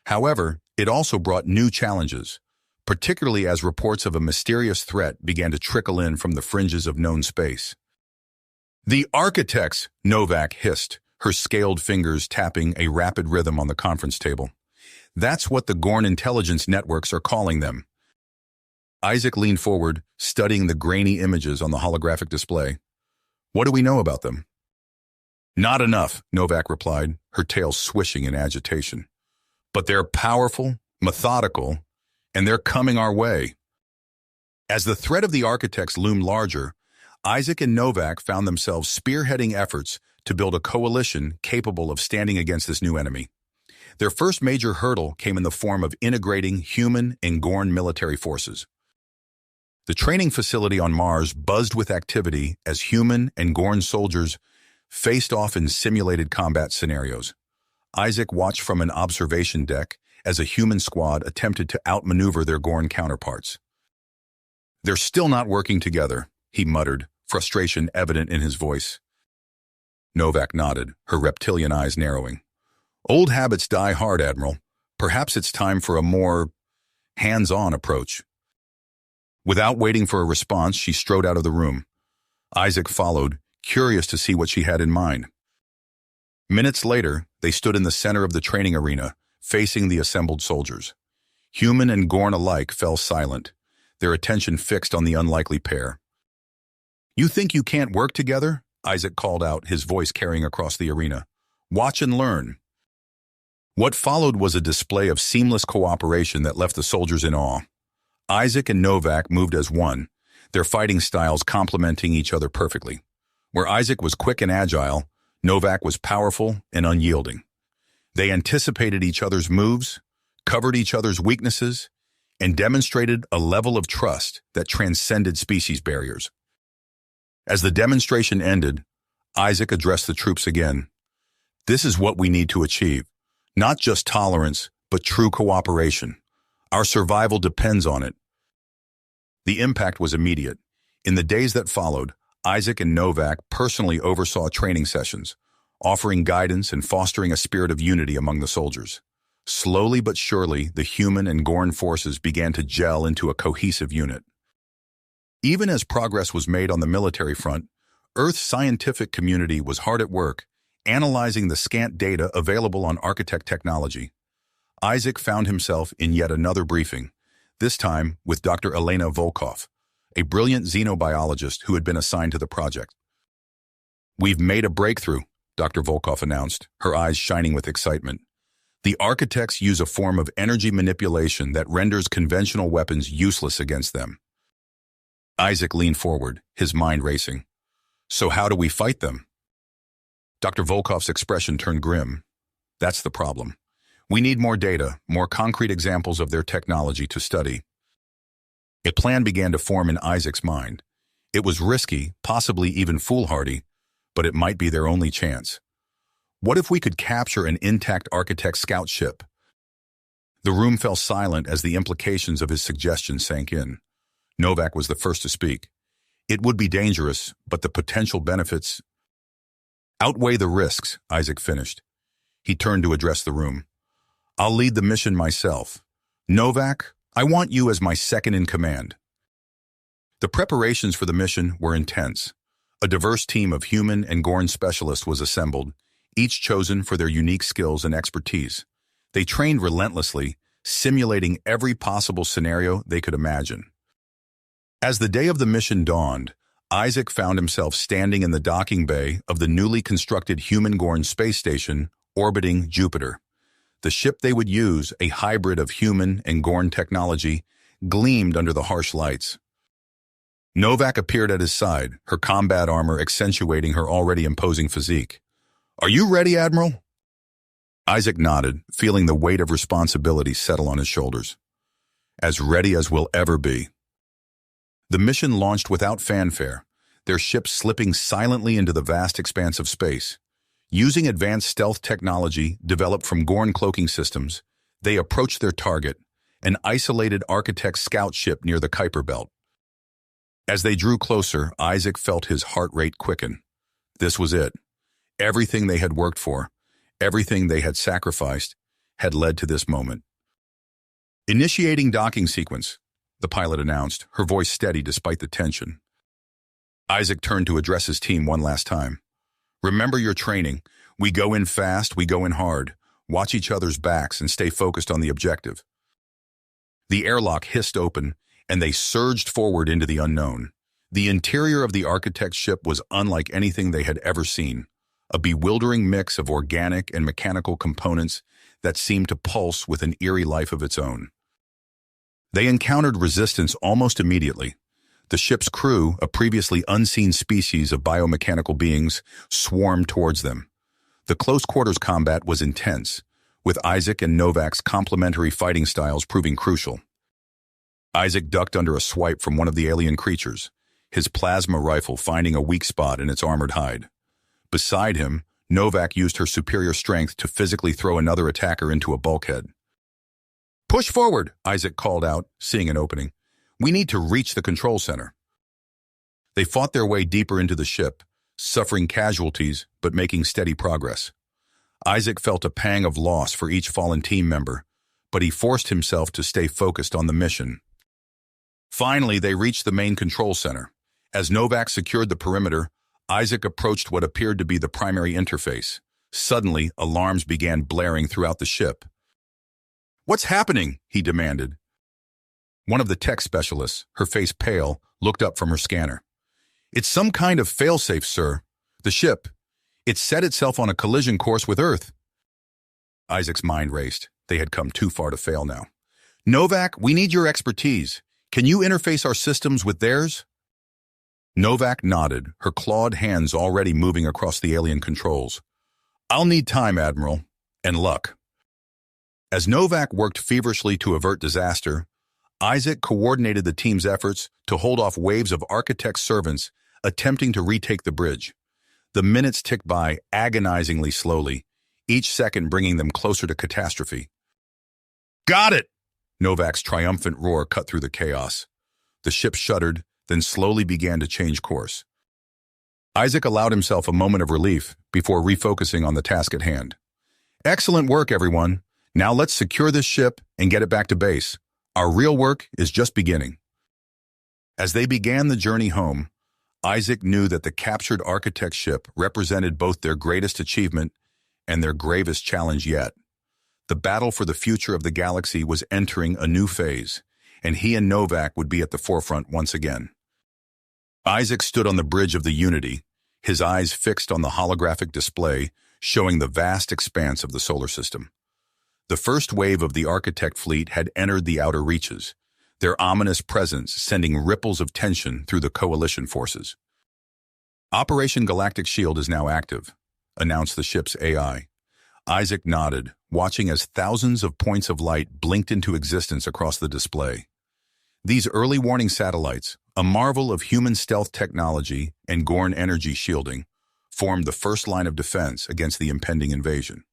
However, it also brought new challenges, particularly as reports of a mysterious threat began to trickle in from the fringes of known space. "The architects," Novak hissed, her scaled fingers tapping a rapid rhythm on the conference table. "That's what the Gorn intelligence networks are calling them." Isaac leaned forward, studying the grainy images on the holographic display. "What do we know about them?" "Not enough," Novak replied, her tail swishing in agitation. "But they're powerful, methodical, and they're coming our way." As the threat of the architects loomed larger, Isaac and Novak found themselves spearheading efforts to build a coalition capable of standing against this new enemy. Their first major hurdle came in the form of integrating human and Gorn military forces. The training facility on Mars buzzed with activity as human and Gorn soldiers faced off in simulated combat scenarios. Isaac watched from an observation deck as a human squad attempted to outmaneuver their Gorn counterparts. "They're still not working together," he muttered, frustration evident in his voice. Novak nodded, her reptilian eyes narrowing. "Old habits die hard, Admiral. Perhaps it's time for a more hands-on approach." Without waiting for a response, she strode out of the room. Isaac followed, curious to see what she had in mind. Minutes later, they stood in the center of the training arena, facing the assembled soldiers. Human and Gorn alike fell silent, their attention fixed on the unlikely pair. "You think you can't work together?" Isaac called out, his voice carrying across the arena. "Watch and learn." What followed was a display of seamless cooperation that left the soldiers in awe. Isaac and Novak moved as one, their fighting styles complementing each other perfectly. Where Isaac was quick and agile, Novak was powerful and unyielding. They anticipated each other's moves, covered each other's weaknesses, and demonstrated a level of trust that transcended species barriers. As the demonstration ended, Isaac addressed the troops again. "This is what we need to achieve. Not just tolerance, but true cooperation. Our survival depends on it." The impact was immediate. In the days that followed, Isaac and Novak personally oversaw training sessions, offering guidance and fostering a spirit of unity among the soldiers. Slowly but surely, the human and Gorn forces began to gel into a cohesive unit. Even as progress was made on the military front, Earth's scientific community was hard at work, analyzing the scant data available on architect technology. Isaac found himself in yet another briefing, this time with Dr. Elena Volkov, a brilliant xenobiologist who had been assigned to the project. "We've made a breakthrough," Dr. Volkov announced, her eyes shining with excitement. "The architects use a form of energy manipulation that renders conventional weapons useless against them." Isaac leaned forward, his mind racing. "So how do we fight them?" Dr. Volkov's expression turned grim. "That's the problem. We need more data, more concrete examples of their technology to study." A plan began to form in Isaac's mind. It was risky, possibly even foolhardy, but it might be their only chance. What if we could capture an intact architect scout ship? The room fell silent as the implications of his suggestion sank in. Novak was the first to speak. "It would be dangerous, but the potential benefits outweigh the risks," Isaac finished. He turned to address the room. "I'll lead the mission myself. Novak, I want you as my second in command." The preparations for the mission were intense. A diverse team of human and Gorn specialists was assembled, each chosen for their unique skills and expertise. They trained relentlessly, simulating every possible scenario they could imagine. As the day of the mission dawned, Isaac found himself standing in the docking bay of the newly constructed human-Gorn space station orbiting Jupiter. The ship they would use, a hybrid of human and Gorn technology, gleamed under the harsh lights. Novak appeared at his side, her combat armor accentuating her already imposing physique. "Are you ready, Admiral?" Isaac nodded, feeling the weight of responsibility settle on his shoulders. "As ready as we'll ever be." The mission launched without fanfare, their ship slipping silently into the vast expanse of space. Using advanced stealth technology developed from Gorn cloaking systems, they approached their target, an isolated Architect scout ship near the Kuiper Belt. As they drew closer, Isaac felt his heart rate quicken. This was it. Everything they had worked for, everything they had sacrificed, had led to this moment. "Initiating docking sequence," the pilot announced, her voice steady despite the tension. Isaac turned to address his team one last time. "Remember your training. We go in fast, we go in hard. Watch each other's backs and stay focused on the objective." The airlock hissed open, and they surged forward into the unknown. The interior of the Architect's ship was unlike anything they had ever seen, a bewildering mix of organic and mechanical components that seemed to pulse with an eerie life of its own. They encountered resistance almost immediately. The ship's crew, a previously unseen species of biomechanical beings, swarmed towards them. The close-quarters combat was intense, with Isaac and Novak's complementary fighting styles proving crucial. Isaac ducked under a swipe from one of the alien creatures, his plasma rifle finding a weak spot in its armored hide. Beside him, Novak used her superior strength to physically throw another attacker into a bulkhead. "Push forward," Isaac called out, seeing an opening. "We need to reach the control center." They fought their way deeper into the ship, suffering casualties but making steady progress. Isaac felt a pang of loss for each fallen team member, but he forced himself to stay focused on the mission. Finally, they reached the main control center. As Novak secured the perimeter, Isaac approached what appeared to be the primary interface. Suddenly, alarms began blaring throughout the ship. "What's happening?" he demanded. One of the tech specialists, her face pale, looked up from her scanner. "It's some kind of failsafe, sir. The ship. It set itself on a collision course with Earth." Isaac's mind raced. They had come too far to fail now. "Novak, we need your expertise. Can you interface our systems with theirs?" Novak nodded, her clawed hands already moving across the alien controls. "I'll need time, Admiral, and luck." As Novak worked feverishly to avert disaster, Isaac coordinated the team's efforts to hold off waves of Architect servants attempting to retake the bridge. The minutes ticked by agonizingly slowly, each second bringing them closer to catastrophe. "Got it!" Novak's triumphant roar cut through the chaos. The ship shuddered, then slowly began to change course. Isaac allowed himself a moment of relief before refocusing on the task at hand. "Excellent work, everyone. Now let's secure this ship and get it back to base. Our real work is just beginning." As they began the journey home, Isaac knew that the captured Architect ship represented both their greatest achievement and their gravest challenge yet. The battle for the future of the galaxy was entering a new phase, and he and Novak would be at the forefront once again. Isaac stood on the bridge of the Unity, his eyes fixed on the holographic display showing the vast expanse of the solar system. The first wave of the Architect fleet had entered the outer reaches, their ominous presence sending ripples of tension through the coalition forces. "Operation Galactic Shield is now active," announced the ship's AI. Isaac nodded, watching as thousands of points of light blinked into existence across the display. These early warning satellites, a marvel of human stealth technology and Gorn energy shielding, formed the first line of defense against the impending invasion.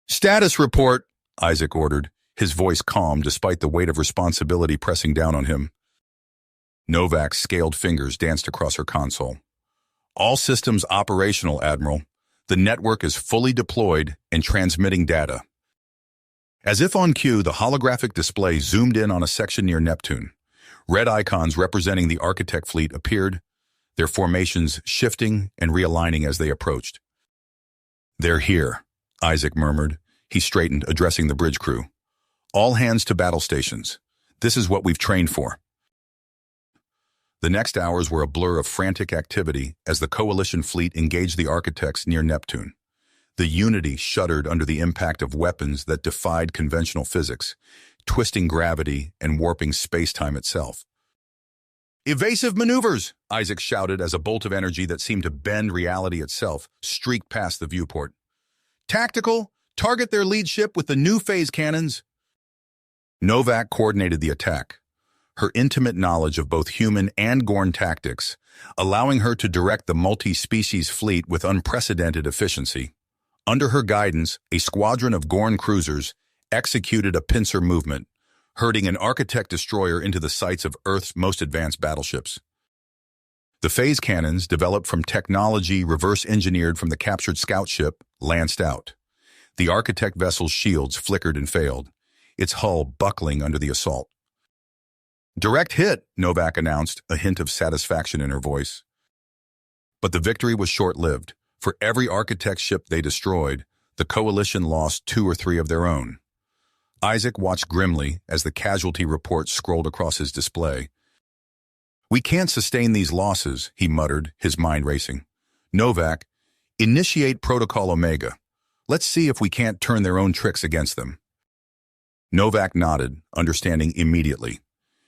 "Status report," Isaac ordered, his voice calm despite the weight of responsibility pressing down on him. Novak's scaled fingers danced across her console. "All systems operational, Admiral. The network is fully deployed and transmitting data." As if on cue, the holographic display zoomed in on a section near Neptune. Red icons representing the Architect fleet appeared, their formations shifting and realigning as they approached. "They're here," Isaac murmured. He straightened, addressing the bridge crew. All hands to battle stations. This is what we've trained for. The next hours were a blur of frantic activity as the Coalition fleet engaged the Architects near Neptune. The Unity shuddered under the impact of weapons that defied conventional physics, twisting gravity and warping space-time itself. "Evasive maneuvers!" Isaac shouted as a bolt of energy that seemed to bend reality itself streaked past the viewport. "Tactical! Target their lead ship with the new phase cannons!" Novak coordinated the attack, her intimate knowledge of both human and Gorn tactics, allowing her to direct the multi-species fleet with unprecedented efficiency. Under her guidance, a squadron of Gorn cruisers executed a pincer movement, herding an Architect destroyer into the sights of Earth's most advanced battleships. The phase cannons, developed from technology reverse-engineered from the captured scout ship, lanced out. The Architect vessel's shields flickered and failed, its hull buckling under the assault. "Direct hit," Novak announced, a hint of satisfaction in her voice. But the victory was short-lived. For every Architect ship they destroyed, the Coalition lost 2 or 3 of their own. Isaac watched grimly as the casualty report scrolled across his display. "We can't sustain these losses," he muttered, his mind racing. "Novak, initiate Protocol Omega. Let's see if we can't turn their own tricks against them." Novak nodded, understanding immediately.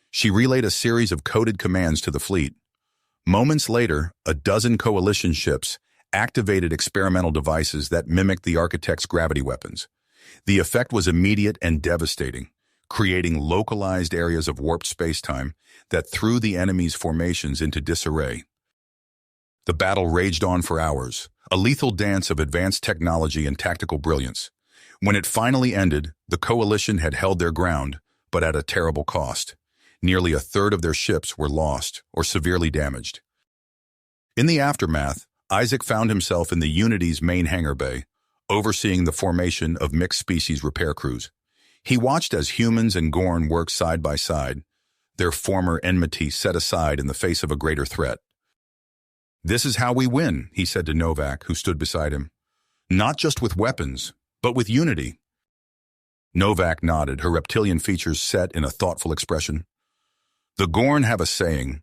She relayed a series of coded commands to the fleet. Moments later, a dozen Coalition ships activated experimental devices that mimicked the Architect's gravity weapons. The effect was immediate and devastating, creating localized areas of warped spacetime that threw the enemy's formations into disarray. The battle raged on for hours, a lethal dance of advanced technology and tactical brilliance. When it finally ended, the Coalition had held their ground, but at a terrible cost. Nearly a third of their ships were lost or severely damaged. In the aftermath, Isaac found himself in the Unity's main hangar bay, overseeing the formation of mixed-species repair crews. He watched as humans and Gorn worked side by side, their former enmity set aside in the face of a greater threat. "This is how we win," he said to Novak, who stood beside him. "Not just with weapons, but with unity." Novak nodded, her reptilian features set in a thoughtful expression. "The Gorn have a saying,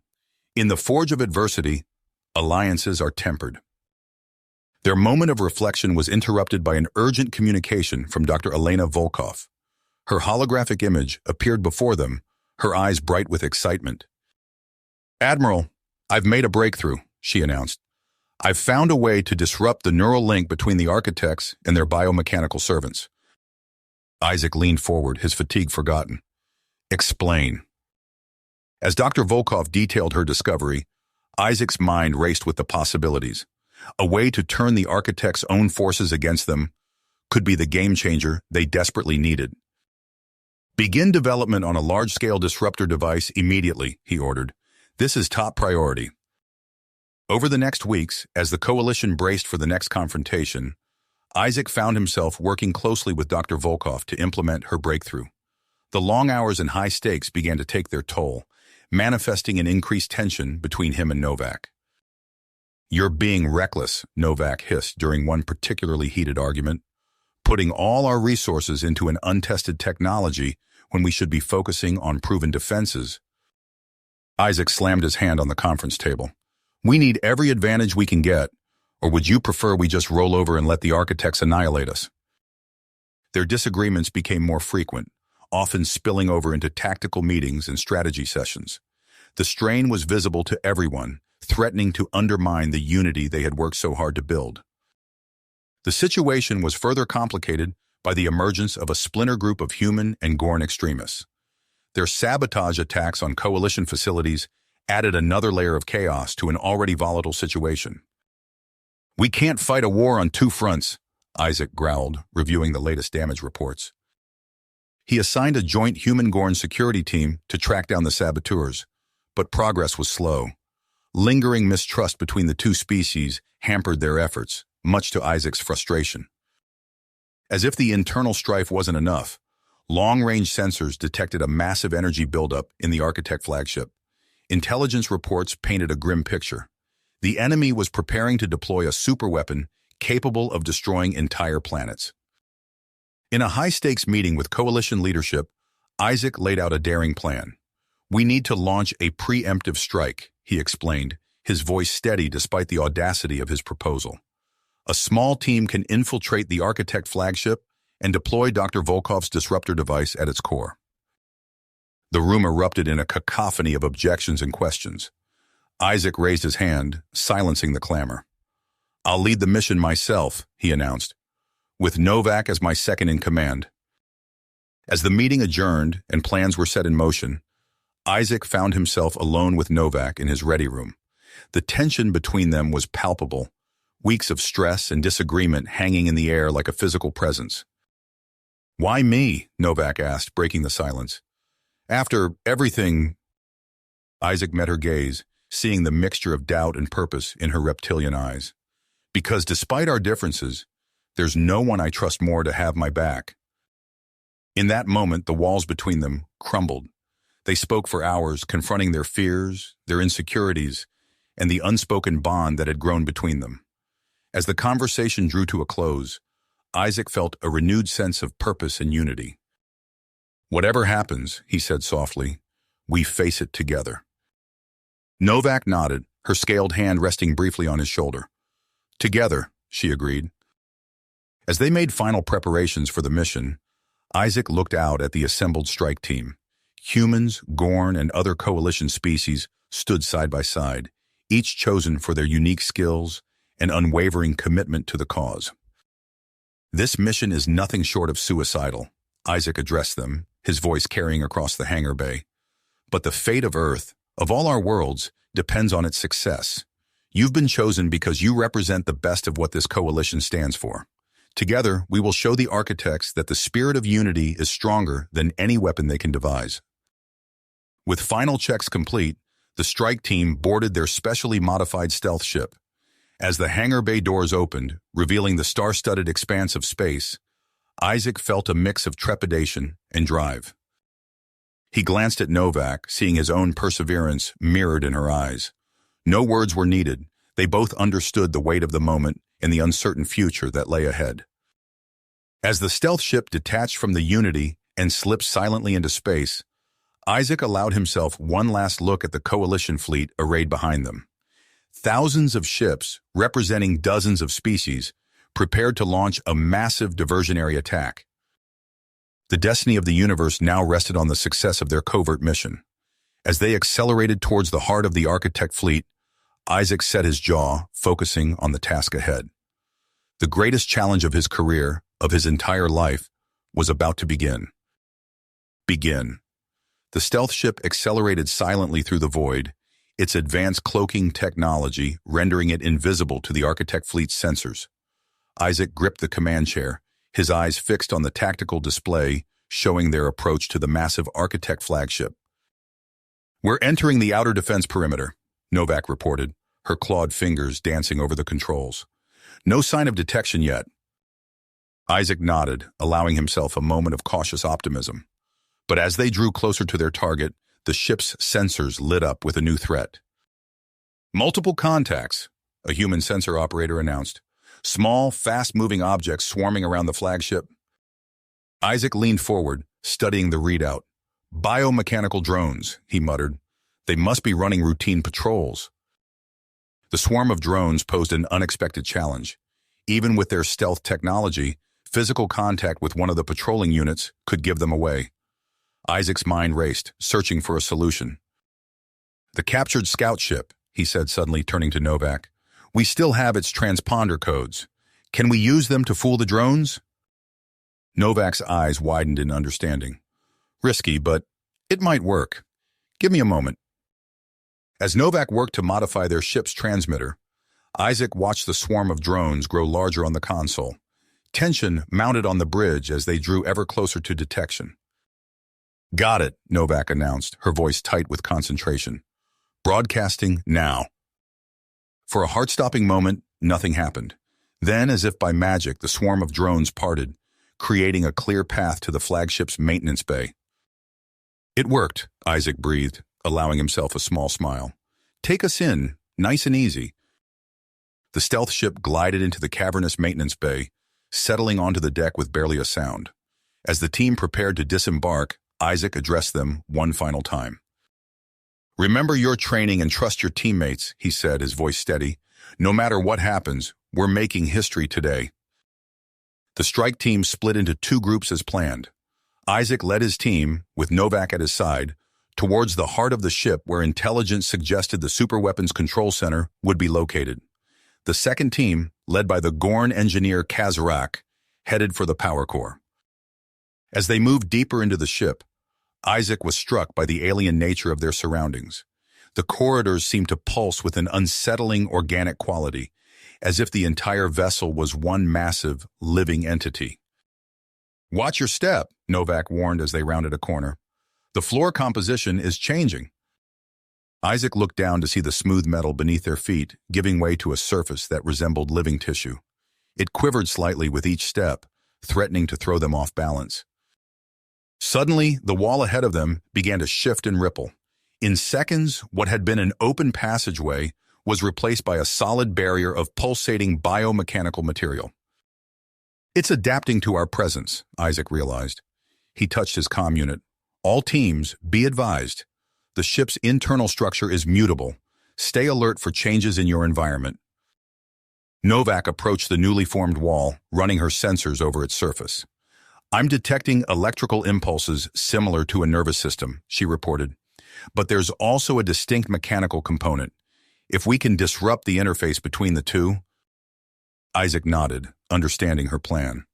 in the forge of adversity, alliances are tempered." Their moment of reflection was interrupted by an urgent communication from Dr. Elena Volkov. Her holographic image appeared before them, her eyes bright with excitement. "Admiral, I've made a breakthrough," she announced. "I've found a way to disrupt the neural link between the Architects and their biomechanical servants." Isaac leaned forward, his fatigue forgotten. "Explain." As Dr. Volkov detailed her discovery, Isaac's mind raced with the possibilities. A way to turn the Architects' own forces against them could be the game-changer they desperately needed. "Begin development on a large-scale disruptor device immediately," he ordered. "This is top priority." Over the next weeks, as the Coalition braced for the next confrontation, Isaac found himself working closely with Dr. Volkov to implement her breakthrough. The long hours and high stakes began to take their toll, manifesting an increased tension between him and Novak. "You're being reckless," Novak hissed during one particularly heated argument, "putting all our resources into an untested technology when we should be focusing on proven defenses." Isaac slammed his hand on the conference table. "We need every advantage we can get, or would you prefer we just roll over and let the Architects annihilate us?" Their disagreements became more frequent, often spilling over into tactical meetings and strategy sessions. The strain was visible to everyone, threatening to undermine the unity they had worked so hard to build. The situation was further complicated by the emergence of a splinter group of human and Gorn extremists. Their sabotage attacks on Coalition facilities added another layer of chaos to an already volatile situation. "We can't fight a war on 2 fronts," Isaac growled, reviewing the latest damage reports. He assigned a joint human-Gorn security team to track down the saboteurs, but progress was slow. Lingering mistrust between the two species hampered their efforts, much to Isaac's frustration. As if the internal strife wasn't enough, long-range sensors detected a massive energy buildup in the Architect flagship. Intelligence reports painted a grim picture. The enemy was preparing to deploy a superweapon capable of destroying entire planets. In a high-stakes meeting with coalition leadership, Isaac laid out a daring plan. "We need to launch a preemptive strike," he explained, his voice steady despite the audacity of his proposal. "A small team can infiltrate the Architect flagship and deploy Dr. Volkov's disruptor device at its core." The room erupted in a cacophony of objections and questions. Isaac raised his hand, silencing the clamor. "I'll lead the mission myself," he announced, "with Novak as my second in command." As the meeting adjourned and plans were set in motion, Isaac found himself alone with Novak in his ready room. The tension between them was palpable, weeks of stress and disagreement hanging in the air like a physical presence. "Why me?" Novak asked, breaking the silence. "After everything—" Isaac met her gaze, seeing the mixture of doubt and purpose in her reptilian eyes. "Because despite our differences, there's no one I trust more to have my back." In that moment, the walls between them crumbled. They spoke for hours, confronting their fears, their insecurities, and the unspoken bond that had grown between them. As the conversation drew to a close, Isaac felt a renewed sense of purpose and unity. "Whatever happens," he said softly, "we face it together." Novak nodded, her scaled hand resting briefly on his shoulder. "Together," she agreed. As they made final preparations for the mission, Isaac looked out at the assembled strike team. Humans, Gorn, and other coalition species stood side by side, each chosen for their unique skills and unwavering commitment to the cause. "This mission is nothing short of suicidal," Isaac addressed them, his voice carrying across the hangar bay. "But the fate of Earth, of all our worlds, depends on its success. You've been chosen because you represent the best of what this coalition stands for. Together, we will show the architects that the spirit of unity is stronger than any weapon they can devise." With final checks complete, the strike team boarded their specially modified stealth ship. As the hangar bay doors opened, revealing the star-studded expanse of space, Isaac felt a mix of trepidation and drive. He glanced at Novak, seeing his own perseverance mirrored in her eyes. No words were needed. They both understood the weight of the moment and the uncertain future that lay ahead. As the stealth ship detached from the Unity and slipped silently into space, Isaac allowed himself one last look at the coalition fleet arrayed behind them. Thousands of ships, representing dozens of species, prepared to launch a massive diversionary attack. The destiny of the universe now rested on the success of their covert mission. As they accelerated towards the heart of the Architect fleet, Isaac set his jaw, focusing on the task ahead. The greatest challenge of his career, of his entire life, was about to begin. The stealth ship accelerated silently through the void, its advanced cloaking technology rendering it invisible to the Architect fleet's sensors. Isaac gripped the command chair, his eyes fixed on the tactical display showing their approach to the massive Architect flagship. "We're entering the outer defense perimeter," Novak reported, her clawed fingers dancing over the controls. "No sign of detection yet." Isaac nodded, allowing himself a moment of cautious optimism. But as they drew closer to their target, the ship's sensors lit up with a new threat. "Multiple contacts," a human sensor operator announced. "Small, fast-moving objects swarming around the flagship." Isaac leaned forward, studying the readout. "Biomechanical drones," he muttered. "They must be running routine patrols." The swarm of drones posed an unexpected challenge. Even with their stealth technology, physical contact with one of the patrolling units could give them away. Isaac's mind raced, searching for a solution. "The captured scout ship," he said suddenly, turning to Novak. "We still have its transponder codes. Can we use them to fool the drones?" Novak's eyes widened in understanding. "Risky, but it might work. Give me a moment." As Novak worked to modify their ship's transmitter, Isaac watched the swarm of drones grow larger on the console. Tension mounted on the bridge as they drew ever closer to detection. "Got it," Novak announced, her voice tight with concentration. "Broadcasting now." For a heart-stopping moment, nothing happened. Then, as if by magic, the swarm of drones parted, creating a clear path to the flagship's maintenance bay. "It worked," Isaac breathed, allowing himself a small smile. "Take us in, nice and easy." The stealth ship glided into the cavernous maintenance bay, settling onto the deck with barely a sound. As the team prepared to disembark, Isaac addressed them one final time. "Remember your training and trust your teammates," he said, his voice steady. "No matter what happens, we're making history today." The strike team split into two groups as planned. Isaac led his team, with Novak at his side, towards the heart of the ship where intelligence suggested the superweapons control center would be located. The second team, led by the Gorn engineer Kazarak, headed for the power core. As they moved deeper into the ship, Isaac was struck by the alien nature of their surroundings. The corridors seemed to pulse with an unsettling organic quality, as if the entire vessel was one massive, living entity. "Watch your step," Novak warned as they rounded a corner. "The floor composition is changing." Isaac looked down to see the smooth metal beneath their feet, giving way to a surface that resembled living tissue. It quivered slightly with each step, threatening to throw them off balance. Suddenly, the wall ahead of them began to shift and ripple. In seconds, what had been an open passageway was replaced by a solid barrier of pulsating biomechanical material. "It's adapting to our presence," Isaac realized. He touched his comm unit. "All teams, be advised. The ship's internal structure is mutable. Stay alert for changes in your environment." Novak approached the newly formed wall, running her sensors over its surface. "I'm detecting electrical impulses similar to a nervous system," she reported. "But there's also a distinct mechanical component. If we can disrupt the interface between the two—" Isaac nodded, understanding her plan.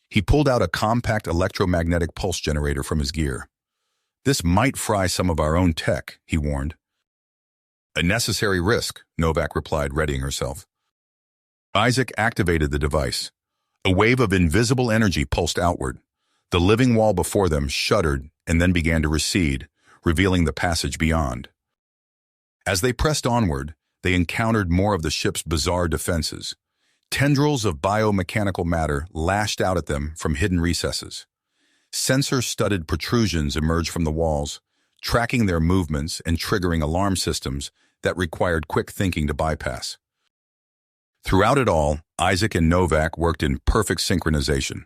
He pulled out a compact electromagnetic pulse generator from his gear. "This might fry some of our own tech," he warned. "A necessary risk," Novak replied, readying herself. Isaac activated the device. A wave of invisible energy pulsed outward. The living wall before them shuddered and then began to recede, revealing the passage beyond. As they pressed onward, they encountered more of the ship's bizarre defenses. Tendrils of biomechanical matter lashed out at them from hidden recesses. Sensor-studded protrusions emerged from the walls, tracking their movements and triggering alarm systems that required quick thinking to bypass. Throughout it all, Isaac and Novak worked in perfect synchronization.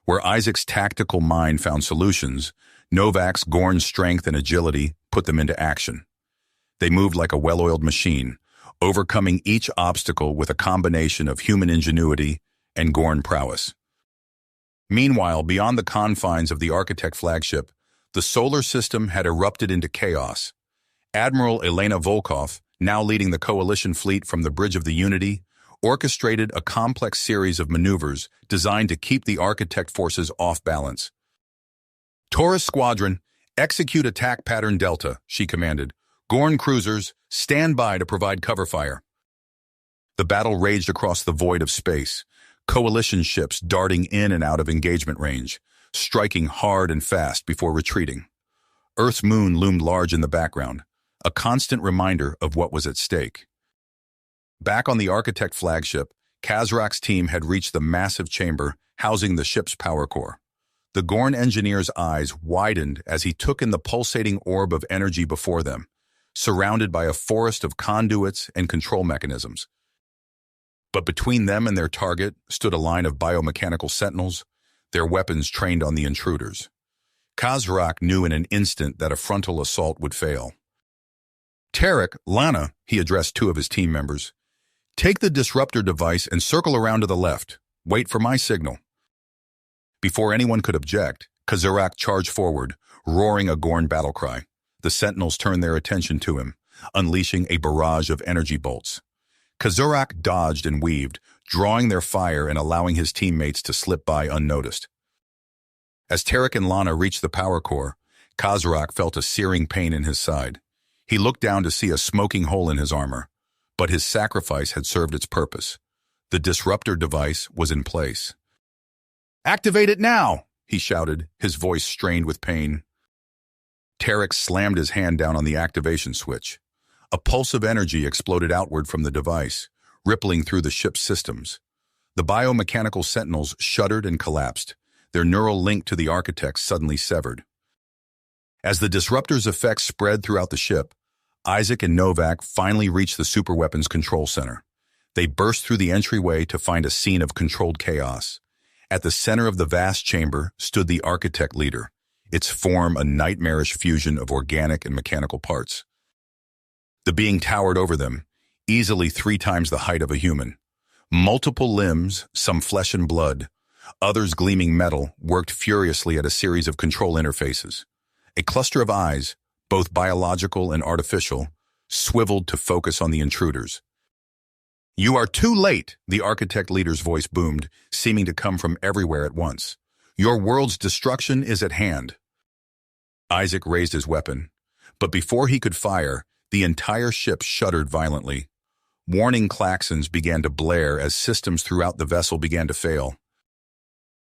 Where Isaac's tactical mind found solutions, Novak's Gorn strength and agility put them into action. They moved like a well-oiled machine, overcoming each obstacle with a combination of human ingenuity and Gorn prowess. Meanwhile, beyond the confines of the Architect flagship, the solar system had erupted into chaos. Admiral Elena Volkov, now leading the Coalition fleet from the Bridge of the Unity, orchestrated a complex series of maneuvers designed to keep the Architect forces off balance. "Taurus Squadron, execute attack pattern Delta," she commanded. "Gorn cruisers, stand by to provide cover fire." The battle raged across the void of space, Coalition ships darting in and out of engagement range, striking hard and fast before retreating. Earth's moon loomed large in the background, a constant reminder of what was at stake. Back on the Architect flagship, Kazarak's team had reached the massive chamber housing the ship's power core. The Gorn engineer's eyes widened as he took in the pulsating orb of energy before them, surrounded by a forest of conduits and control mechanisms. But between them and their target stood a line of biomechanical sentinels, their weapons trained on the intruders. Kazarak knew in an instant that a frontal assault would fail. "Tarek, Lana," he addressed two of his team members, "take the disruptor device and circle around to the left. Wait for my signal." Before anyone could object, Kazarak charged forward, roaring a Gorn battle cry. The sentinels turned their attention to him, unleashing a barrage of energy bolts. Kazarak dodged and weaved, drawing their fire and allowing his teammates to slip by unnoticed. As Tarek and Lana reached the power core, Kazarak felt a searing pain in his side. He looked down to see a smoking hole in his armor, but his sacrifice had served its purpose. The disruptor device was in place. "Activate it now!" he shouted, his voice strained with pain. Tarek slammed his hand down on the activation switch. A pulse of energy exploded outward from the device, rippling through the ship's systems. The biomechanical sentinels shuddered and collapsed, their neural link to the Architect suddenly severed. As the disruptor's effects spread throughout the ship, Isaac and Novak finally reached the superweapons control center. They burst through the entryway to find a scene of controlled chaos. At the center of the vast chamber stood the architect leader, its form a nightmarish fusion of organic and mechanical parts. The being towered over them, easily 3 times the height of a human. Multiple limbs, some flesh and blood, others gleaming metal, worked furiously at a series of control interfaces. A cluster of eyes, both biological and artificial, swiveled to focus on the intruders. "You are too late," the architect leader's voice boomed, seeming to come from everywhere at once. "Your world's destruction is at hand." Isaac raised his weapon, but before he could fire, the entire ship shuddered violently. Warning klaxons began to blare as systems throughout the vessel began to fail.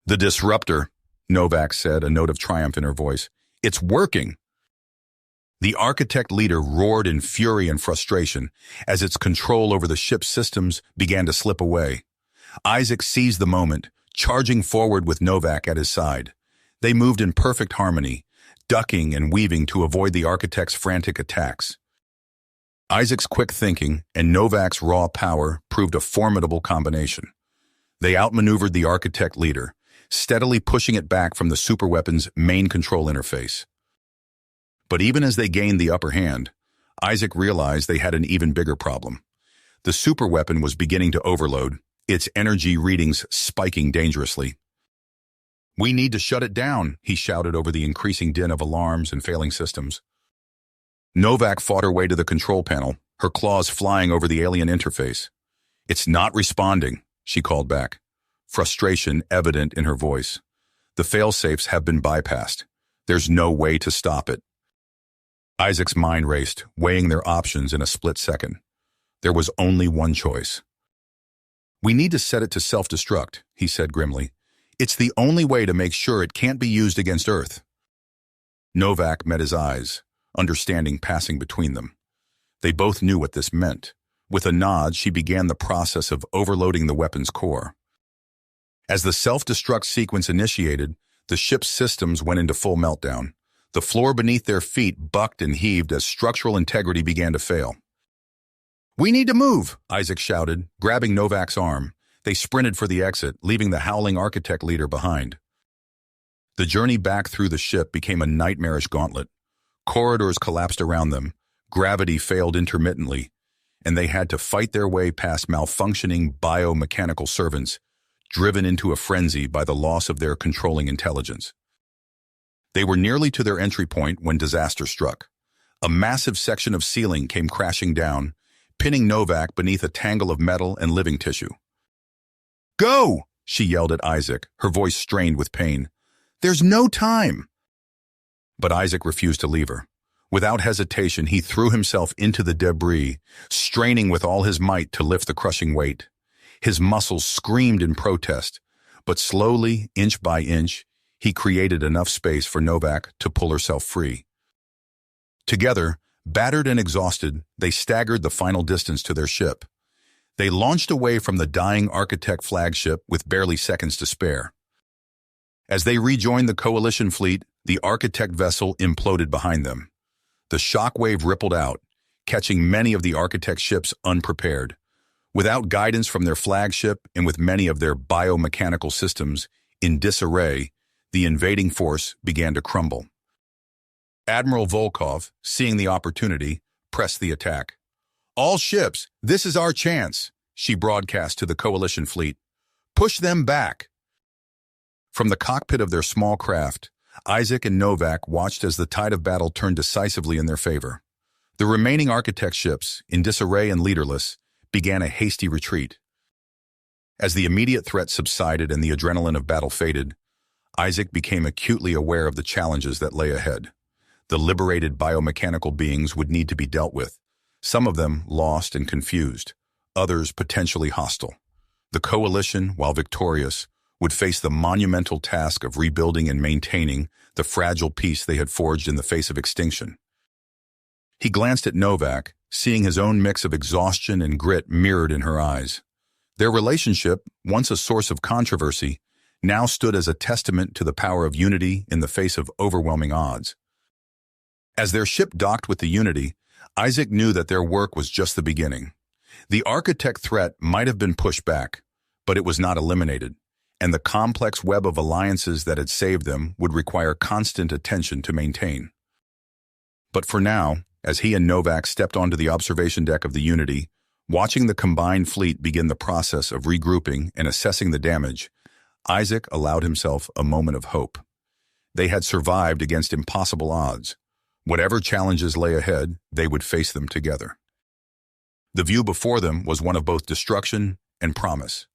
"The disruptor," Novak said, a note of triumph in her voice. "It's working." The architect leader roared in fury and frustration as its control over the ship's systems began to slip away. Isaac seized the moment, charging forward with Novak at his side. They moved in perfect harmony, ducking and weaving to avoid the architect's frantic attacks. Isaac's quick thinking and Novak's raw power proved a formidable combination. They outmaneuvered the architect leader, steadily pushing it back from the superweapon's main control interface. But even as they gained the upper hand, Isaac realized they had an even bigger problem. The superweapon was beginning to overload, its energy readings spiking dangerously. "We need to shut it down," he shouted over the increasing din of alarms and failing systems. Novak fought her way to the control panel, her claws flying over the alien interface. "It's not responding," she called back, frustration evident in her voice. "The fail-safes have been bypassed. There's no way to stop it." Isaac's mind raced, weighing their options in a split second. There was only one choice. "We need to set it to self-destruct," he said grimly. "It's the only way to make sure it can't be used against Earth." Novak met his eyes, understanding passing between them. They both knew what this meant. With a nod, she began the process of overloading the weapon's core. As the self-destruct sequence initiated, the ship's systems went into full meltdown. The floor beneath their feet bucked and heaved as structural integrity began to fail. "We need to move," Isaac shouted, grabbing Novak's arm. They sprinted for the exit, leaving the howling architect leader behind. The journey back through the ship became a nightmarish gauntlet. Corridors collapsed around them, gravity failed intermittently, and they had to fight their way past malfunctioning biomechanical servants, driven into a frenzy by the loss of their controlling intelligence. They were nearly to their entry point when disaster struck. A massive section of ceiling came crashing down, pinning Novak beneath a tangle of metal and living tissue. "Go!" she yelled at Isaac, her voice strained with pain. "There's no time!" But Isaac refused to leave her. Without hesitation, he threw himself into the debris, straining with all his might to lift the crushing weight. His muscles screamed in protest, but slowly, inch by inch, he created enough space for Novak to pull herself free. Together, battered and exhausted, they staggered the final distance to their ship. They launched away from the dying architect flagship with barely seconds to spare. As they rejoined the coalition fleet, the architect vessel imploded behind them. The shockwave rippled out, catching many of the architect ships unprepared. Without guidance from their flagship and with many of their biomechanical systems in disarray, the invading force began to crumble. Admiral Volkov, seeing the opportunity, pressed the attack. "All ships, this is our chance," she broadcast to the coalition fleet. "Push them back." From the cockpit of their small craft, Isaac and Novak watched as the tide of battle turned decisively in their favor. The remaining architect ships, in disarray and leaderless, began a hasty retreat. As the immediate threat subsided and the adrenaline of battle faded, Isaac became acutely aware of the challenges that lay ahead. The liberated biomechanical beings would need to be dealt with, some of them lost and confused, others potentially hostile. The coalition, while victorious, would face the monumental task of rebuilding and maintaining the fragile peace they had forged in the face of extinction. He glanced at Novak, seeing his own mix of exhaustion and grit mirrored in her eyes. Their relationship, once a source of controversy, now stood as a testament to the power of unity in the face of overwhelming odds. As their ship docked with the Unity, Isaac knew that their work was just the beginning. The architect threat might have been pushed back, but it was not eliminated, and the complex web of alliances that had saved them would require constant attention to maintain. But for now, as he and Novak stepped onto the observation deck of the Unity, watching the combined fleet begin the process of regrouping and assessing the damage, Isaac allowed himself a moment of hope. They had survived against impossible odds. Whatever challenges lay ahead, they would face them together. The view before them was one of both destruction and promise.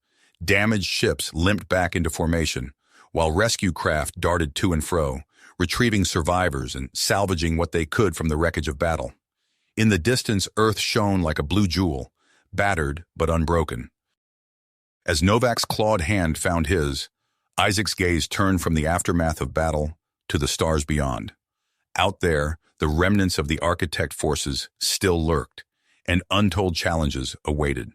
Damaged ships limped back into formation, while rescue craft darted to and fro, retrieving survivors and salvaging what they could from the wreckage of battle. In the distance, Earth shone like a blue jewel, battered but unbroken. As Novak's clawed hand found his, Isaac's gaze turned from the aftermath of battle to the stars beyond. Out there, the remnants of the Architect forces still lurked, and untold challenges awaited.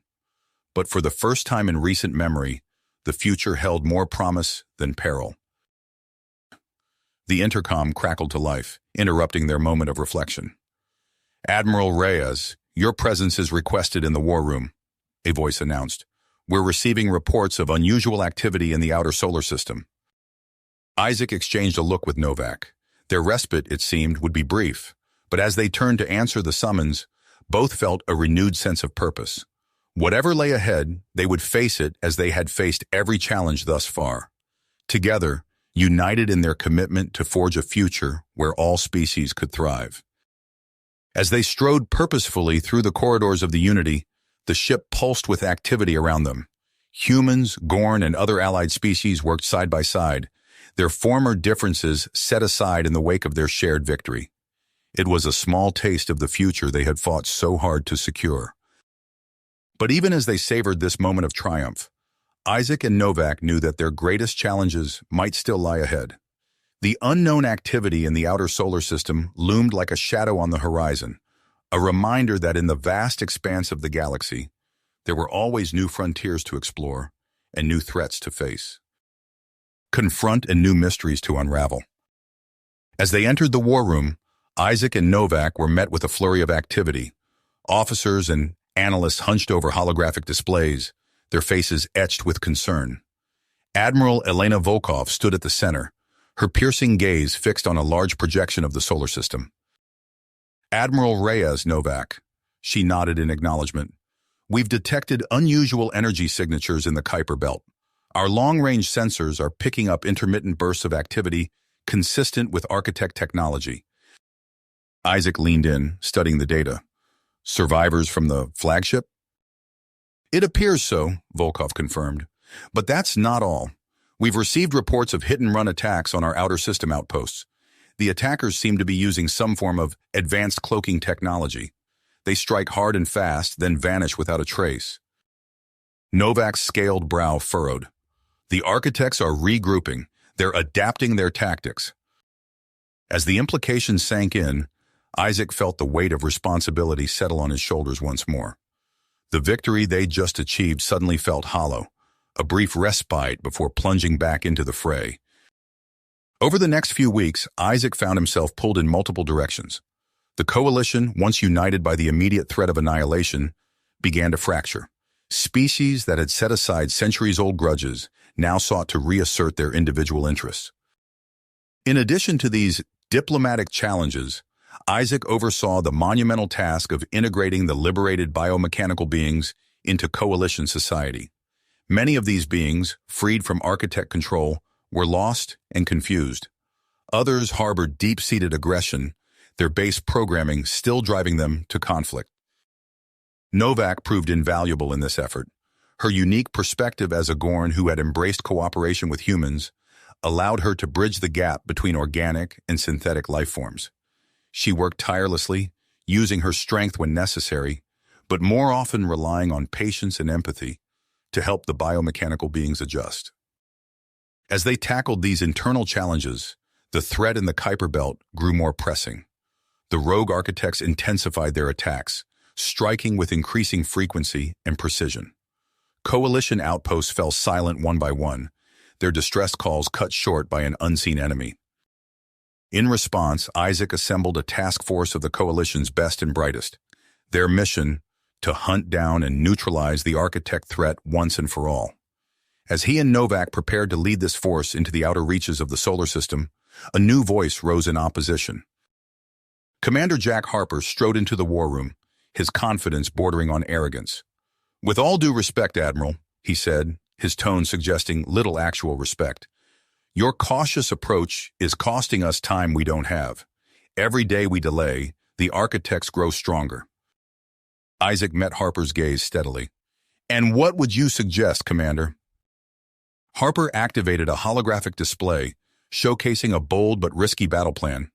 But for the first time in recent memory, the future held more promise than peril. The intercom crackled to life, interrupting their moment of reflection. "Admiral Reyes, your presence is requested in the war room," a voice announced. "We're receiving reports of unusual activity in the outer solar system." Isaac exchanged a look with Novak. Their respite, it seemed, would be brief, but as they turned to answer the summons, both felt a renewed sense of purpose. Whatever lay ahead, they would face it as they had faced every challenge thus far. Together, united in their commitment to forge a future where all species could thrive. As they strode purposefully through the corridors of the Unity, the ship pulsed with activity around them. Humans, Gorn, and other allied species worked side by side, their former differences set aside in the wake of their shared victory. It was a small taste of the future they had fought so hard to secure. But even as they savored this moment of triumph, Isaac and Novak knew that their greatest challenges might still lie ahead. The unknown activity in the outer solar system loomed like a shadow on the horizon, a reminder that in the vast expanse of the galaxy, there were always new frontiers to explore and new threats to face. Confront and new mysteries to unravel. As they entered the war room, Isaac and Novak were met with a flurry of activity. Officers and analysts hunched over holographic displays, their faces etched with concern. Admiral Elena Volkov stood at the center, her piercing gaze fixed on a large projection of the solar system. "Admiral Reyes, Novak," she nodded in acknowledgement. "We've detected unusual energy signatures in the Kuiper Belt. Our long-range sensors are picking up intermittent bursts of activity consistent with Architect technology." Isaac leaned in, studying the data. "Survivors from the flagship?" "It appears so," Volkov confirmed. "But that's not all. We've received reports of hit-and-run attacks on our outer system outposts. The attackers seem to be using some form of advanced cloaking technology. They strike hard and fast, then vanish without a trace." Novak's scaled brow furrowed. "The Architects are regrouping. They're adapting their tactics." As the implications sank in, Isaac felt the weight of responsibility settle on his shoulders once more. The victory they'd just achieved suddenly felt hollow, a brief respite before plunging back into the fray. Over the next few weeks, Isaac found himself pulled in multiple directions. The coalition, once united by the immediate threat of annihilation, began to fracture. Species that had set aside centuries-old grudges now sought to reassert their individual interests. In addition to these diplomatic challenges, Isaac oversaw the monumental task of integrating the liberated biomechanical beings into coalition society. Many of these beings, freed from Architect control, were lost and confused. Others harbored deep-seated aggression, their base programming still driving them to conflict. Novak proved invaluable in this effort. Her unique perspective as a Gorn who had embraced cooperation with humans allowed her to bridge the gap between organic and synthetic life forms. She worked tirelessly, using her strength when necessary, but more often relying on patience and empathy to help the biomechanical beings adjust. As they tackled these internal challenges, the threat in the Kuiper Belt grew more pressing. The rogue Architects intensified their attacks, striking with increasing frequency and precision. Coalition outposts fell silent one by one, their distress calls cut short by an unseen enemy. In response, Isaac assembled a task force of the Coalition's best and brightest. Their mission, to hunt down and neutralize the Architect threat once and for all. As he and Novak prepared to lead this force into the outer reaches of the solar system, a new voice rose in opposition. Commander Jack Harper strode into the war room, his confidence bordering on arrogance. "With all due respect, Admiral," he said, his tone suggesting little actual respect, "your cautious approach is costing us time we don't have. Every day we delay, the architects grow stronger." Isaac met Harper's gaze steadily. "And what would you suggest, Commander?" Harper activated a holographic display, showcasing a bold but risky battle plan.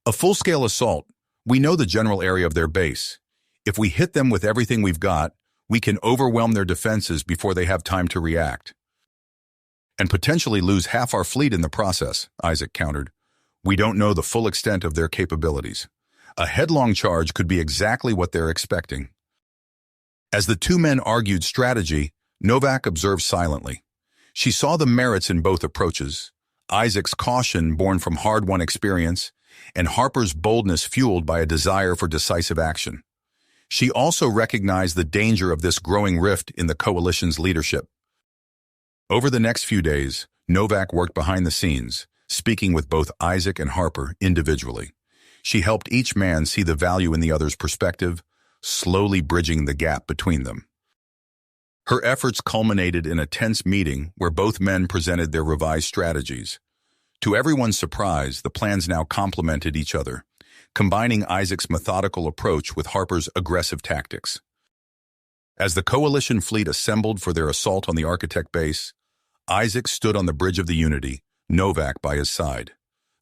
"A full-scale assault. We know the general area of their base. If we hit them with everything we've got, we can overwhelm their defenses before they have time to react. And potentially lose half our fleet in the process," Isaac countered. "We don't know the full extent of their capabilities. A headlong charge could be exactly what they're expecting." As the two men argued strategy, Novak observed silently. She saw the merits in both approaches, Isaac's caution born from hard-won experience, and Harper's boldness fueled by a desire for decisive action. She also recognized the danger of this growing rift in the coalition's leadership. Over the next few days, Novak worked behind the scenes, speaking with both Isaac and Harper individually. She helped each man see the value in the other's perspective, slowly bridging the gap between them. Her efforts culminated in a tense meeting where both men presented their revised strategies. To everyone's surprise, the plans now complemented each other, combining Isaac's methodical approach with Harper's aggressive tactics. As the coalition fleet assembled for their assault on the Architect base, Isaac stood on the bridge of the Unity, Novak by his side.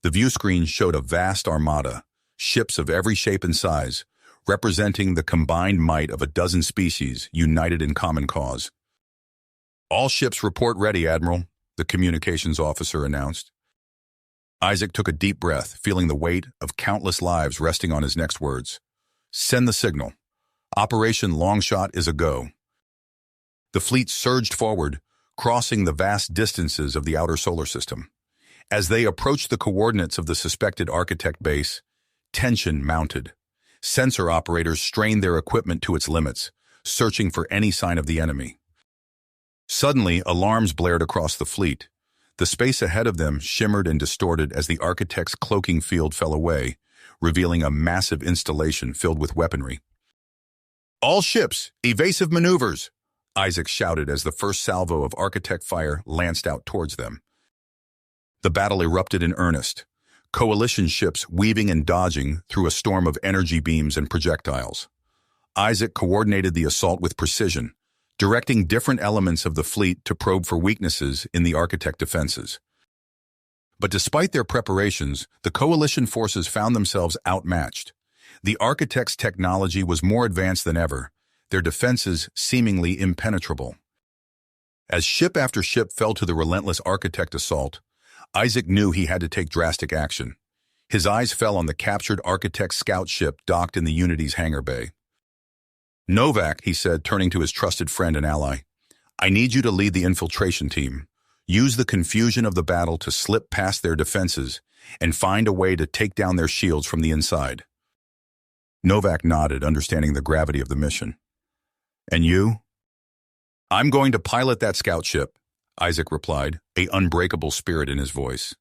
The view screen showed a vast armada, ships of every shape and size, representing the combined might of a dozen species united in common cause. "All ships report ready, Admiral," the communications officer announced. Isaac took a deep breath, feeling the weight of countless lives resting on his next words. "Send the signal. Operation Longshot is a go." The fleet surged forward, crossing the vast distances of the outer solar system. As they approached the coordinates of the suspected Architect base, tension mounted. Sensor operators strained their equipment to its limits, searching for any sign of the enemy. Suddenly, alarms blared across the fleet. The space ahead of them shimmered and distorted as the Architect's cloaking field fell away, revealing a massive installation filled with weaponry. "All ships, evasive maneuvers!" Isaac shouted as the first salvo of Architect fire lanced out towards them. The battle erupted in earnest, coalition ships weaving and dodging through a storm of energy beams and projectiles. Isaac coordinated the assault with precision, directing different elements of the fleet to probe for weaknesses in the Architect defenses. But despite their preparations, the coalition forces found themselves outmatched. The Architect's technology was more advanced than ever, their defenses seemingly impenetrable. As ship after ship fell to the relentless Architect assault, Isaac knew he had to take drastic action. His eyes fell on the captured Architect scout ship docked in the Unity's hangar bay. "Novak," he said, turning to his trusted friend and ally, "I need you to lead the infiltration team. Use the confusion of the battle to slip past their defenses and find a way to take down their shields from the inside." Novak nodded, understanding the gravity of the mission. "And you?" "I'm going to pilot that scout ship," Isaac replied, an unbreakable spirit in his voice.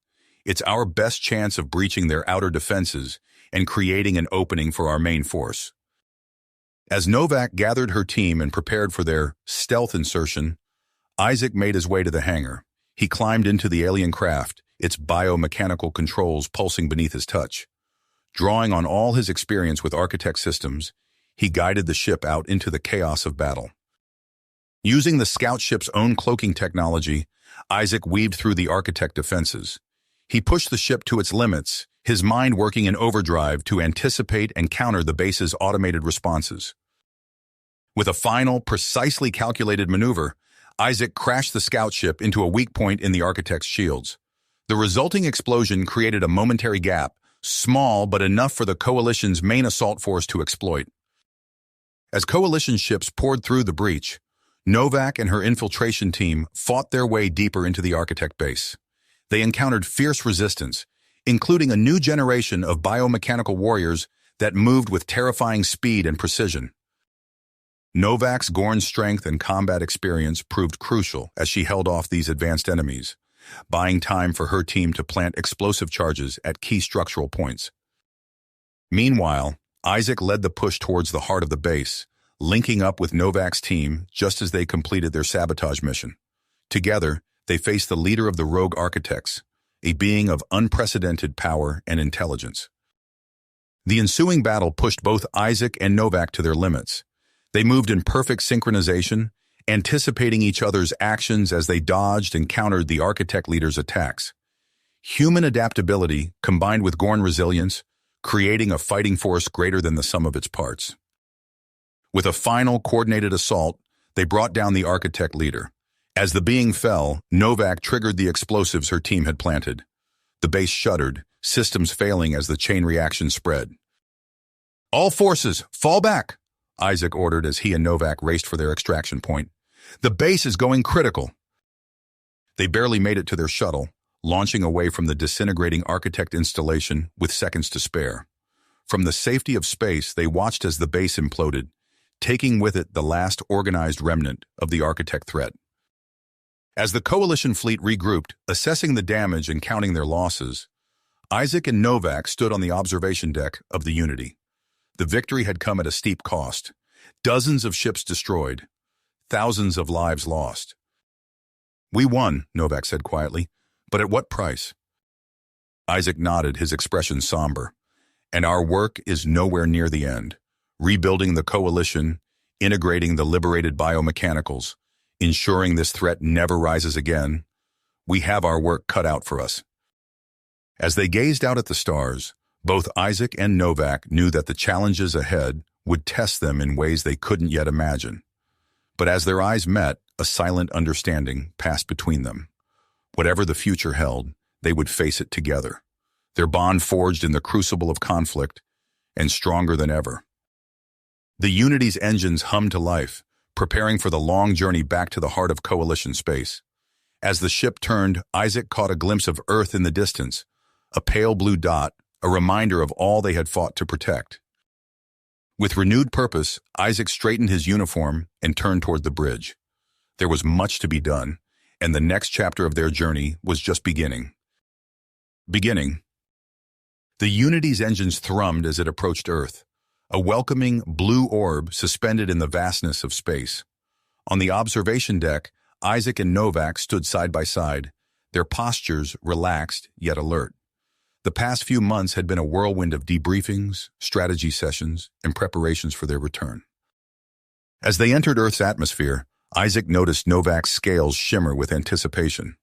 "It's our best chance of breaching their outer defenses and creating an opening for our main force." As Novak gathered her team and prepared for their stealth insertion, Isaac made his way to the hangar. He climbed into the alien craft, its biomechanical controls pulsing beneath his touch. Drawing on all his experience with Architect systems, he guided the ship out into the chaos of battle. Using the scout ship's own cloaking technology, Isaac weaved through the Architect defenses. He pushed the ship to its limits, his mind working in overdrive to anticipate and counter the base's automated responses. With a final, precisely calculated maneuver, Isaac crashed the scout ship into a weak point in the Architect's shields. The resulting explosion created a momentary gap, small but enough for the Coalition's main assault force to exploit. As Coalition ships poured through the breach, Novak and her infiltration team fought their way deeper into the Architect base. They encountered fierce resistance, including a new generation of biomechanical warriors that moved with terrifying speed and precision. Novak's Gorn's strength and combat experience proved crucial as she held off these advanced enemies, buying time for her team to plant explosive charges at key structural points. Meanwhile, Isaac led the push towards the heart of the base, linking up with Novak's team just as they completed their sabotage mission. Together, they faced the leader of the rogue architects, a being of unprecedented power and intelligence. The ensuing battle pushed both Isaac and Novak to their limits. They moved in perfect synchronization, anticipating each other's actions as they dodged and countered the architect leader's attacks. Human adaptability combined with Gorn resilience, creating a fighting force greater than the sum of its parts. With a final coordinated assault, they brought down the architect leader. As the being fell, Novak triggered the explosives her team had planted. The base shuddered, systems failing as the chain reaction spread. "All forces, fall back," Isaac ordered as he and Novak raced for their extraction point. "The base is going critical." They barely made it to their shuttle, launching away from the disintegrating architect installation with seconds to spare. From the safety of space, they watched as the base imploded, taking with it the last organized remnant of the architect threat. As the coalition fleet regrouped, assessing the damage and counting their losses, Isaac and Novak stood on the observation deck of the Unity. The victory had come at a steep cost. Dozens of ships destroyed, thousands of lives lost. "We won," Novak said quietly, "but at what price?" Isaac nodded, his expression somber. "And our work is nowhere near the end. Rebuilding the coalition, integrating the liberated biomechanicals, ensuring this threat never rises again. We have our work cut out for us." As they gazed out at the stars, both Isaac and Novak knew that the challenges ahead would test them in ways they couldn't yet imagine. But as their eyes met, a silent understanding passed between them. Whatever the future held, they would face it together, their bond forged in the crucible of conflict and stronger than ever. The Unity's engines hummed to life, preparing for the long journey back to the heart of Coalition space. As the ship turned, Isaac caught a glimpse of Earth in the distance, a pale blue dot, a reminder of all they had fought to protect. With renewed purpose, Isaac straightened his uniform and turned toward the bridge. There was much to be done, and the next chapter of their journey was just beginning. The Unity's engines thrummed as it approached Earth, a welcoming blue orb suspended in the vastness of space. On the observation deck, Isaac and Novak stood side by side, their postures relaxed yet alert. The past few months had been a whirlwind of debriefings, strategy sessions, and preparations for their return. As they entered Earth's atmosphere, Isaac noticed Novak's scales shimmer with anticipation.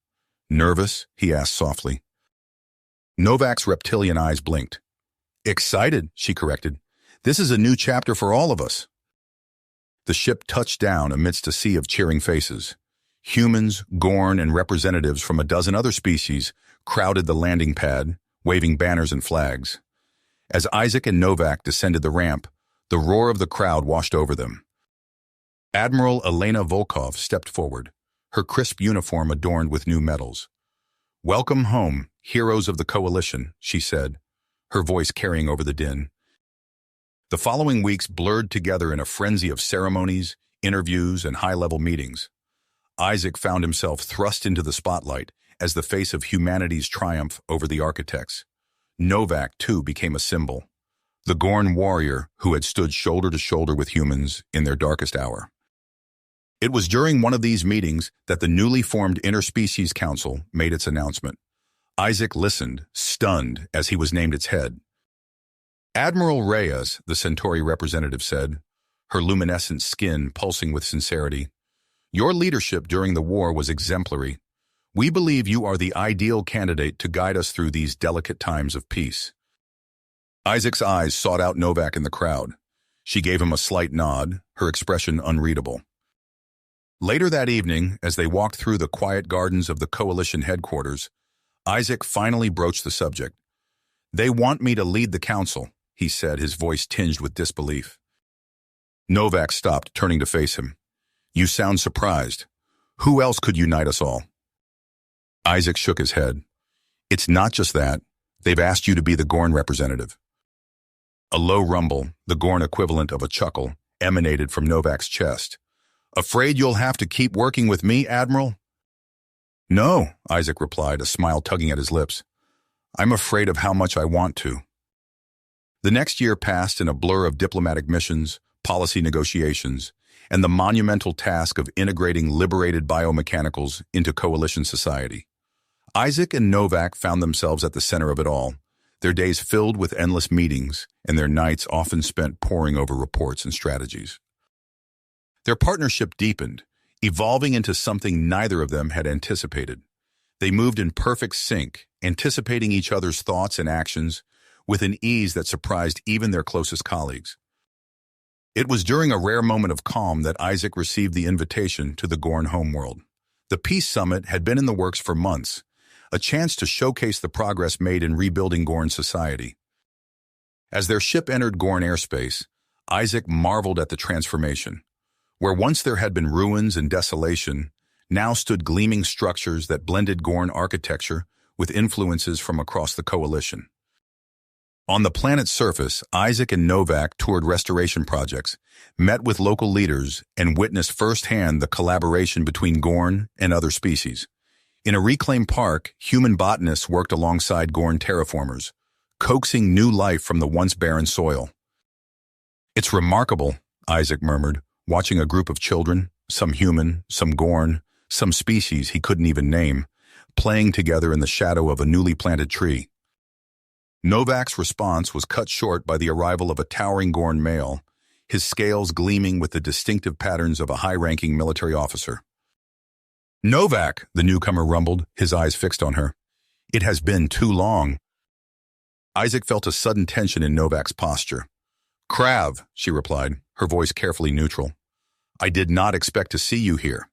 "Nervous?" he asked softly. Novak's reptilian eyes blinked. "Excited," she corrected. "This is a new chapter for all of us." The ship touched down amidst a sea of cheering faces. Humans, Gorn, and representatives from a dozen other species crowded the landing pad, waving banners and flags. As Isaac and Novak descended the ramp, the roar of the crowd washed over them. Admiral Elena Volkov stepped forward, her crisp uniform adorned with new medals. "Welcome home, heroes of the Coalition," she said, her voice carrying over the din. The following weeks blurred together in a frenzy of ceremonies, interviews, and high-level meetings. Isaac found himself thrust into the spotlight as the face of humanity's triumph over the architects. Novak, too, became a symbol, the Gorn warrior who had stood shoulder to shoulder with humans in their darkest hour. It was during one of these meetings that the newly formed Interspecies Council made its announcement. Isaac listened, stunned, as he was named its head. "Admiral Reyes," the Centauri representative said, her luminescent skin pulsing with sincerity, "your leadership during the war was exemplary. We believe you are the ideal candidate to guide us through these delicate times of peace." Isaac's eyes sought out Novak in the crowd. She gave him a slight nod, her expression unreadable. Later that evening, as they walked through the quiet gardens of the Coalition headquarters, Isaac finally broached the subject. "They want me to lead the council," he said, his voice tinged with disbelief. Novak stopped, turning to face him. "You sound surprised. Who else could unite us all?" Isaac shook his head. "It's not just that. They've asked you to be the Gorn representative." A low rumble, the Gorn equivalent of a chuckle, emanated from Novak's chest. "Afraid you'll have to keep working with me, Admiral?" "No," Isaac replied, a smile tugging at his lips. "I'm afraid of how much I want to." The next year passed in a blur of diplomatic missions, policy negotiations, and the monumental task of integrating liberated biomechanicals into coalition society. Isaac and Novak found themselves at the center of it all, their days filled with endless meetings and their nights often spent poring over reports and strategies. Their partnership deepened, evolving into something neither of them had anticipated. They moved in perfect sync, anticipating each other's thoughts and actions with an ease that surprised even their closest colleagues. It was during a rare moment of calm that Isaac received the invitation to the Gorn homeworld. The Peace Summit had been in the works for months, a chance to showcase the progress made in rebuilding Gorn society. As their ship entered Gorn airspace, Isaac marveled at the transformation. Where once there had been ruins and desolation, now stood gleaming structures that blended Gorn architecture with influences from across the coalition. On the planet's surface, Isaac and Novak toured restoration projects, met with local leaders, and witnessed firsthand the collaboration between Gorn and other species. In a reclaimed park, human botanists worked alongside Gorn terraformers, coaxing new life from the once barren soil. "It's remarkable," Isaac murmured, watching a group of children, some human, some Gorn, some species he couldn't even name, playing together in the shadow of a newly planted tree. Novak's response was cut short by the arrival of a towering Gorn male, his scales gleaming with the distinctive patterns of a high-ranking military officer. "Novak," the newcomer rumbled, his eyes fixed on her. "It has been too long." Isaac felt a sudden tension in Novak's posture. "Krav," she replied, her voice carefully neutral. "I did not expect to see you here."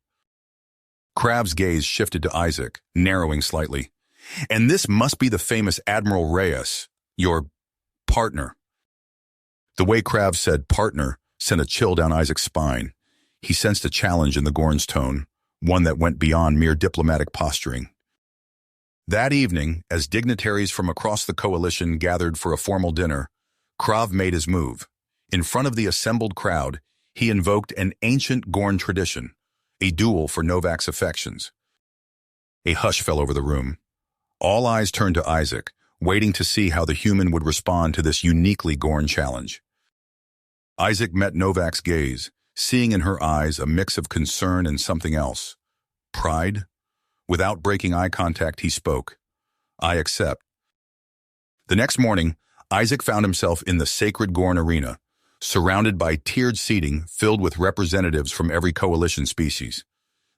Krav's gaze shifted to Isaac, narrowing slightly. "And this must be the famous Admiral Reyes, your partner." The way Krav said partner sent a chill down Isaac's spine. He sensed a challenge in the Gorn's tone, one that went beyond mere diplomatic posturing. That evening, as dignitaries from across the coalition gathered for a formal dinner, Krav made his move. In front of the assembled crowd, he invoked an ancient Gorn tradition, a duel for Novak's affections. A hush fell over the room. All eyes turned to Isaac, waiting to see how the human would respond to this uniquely Gorn challenge. Isaac met Novak's gaze, seeing in her eyes a mix of concern and something else. Pride? Without breaking eye contact, he spoke. "I accept." The next morning, Isaac found himself in the sacred Gorn arena, surrounded by tiered seating filled with representatives from every coalition species.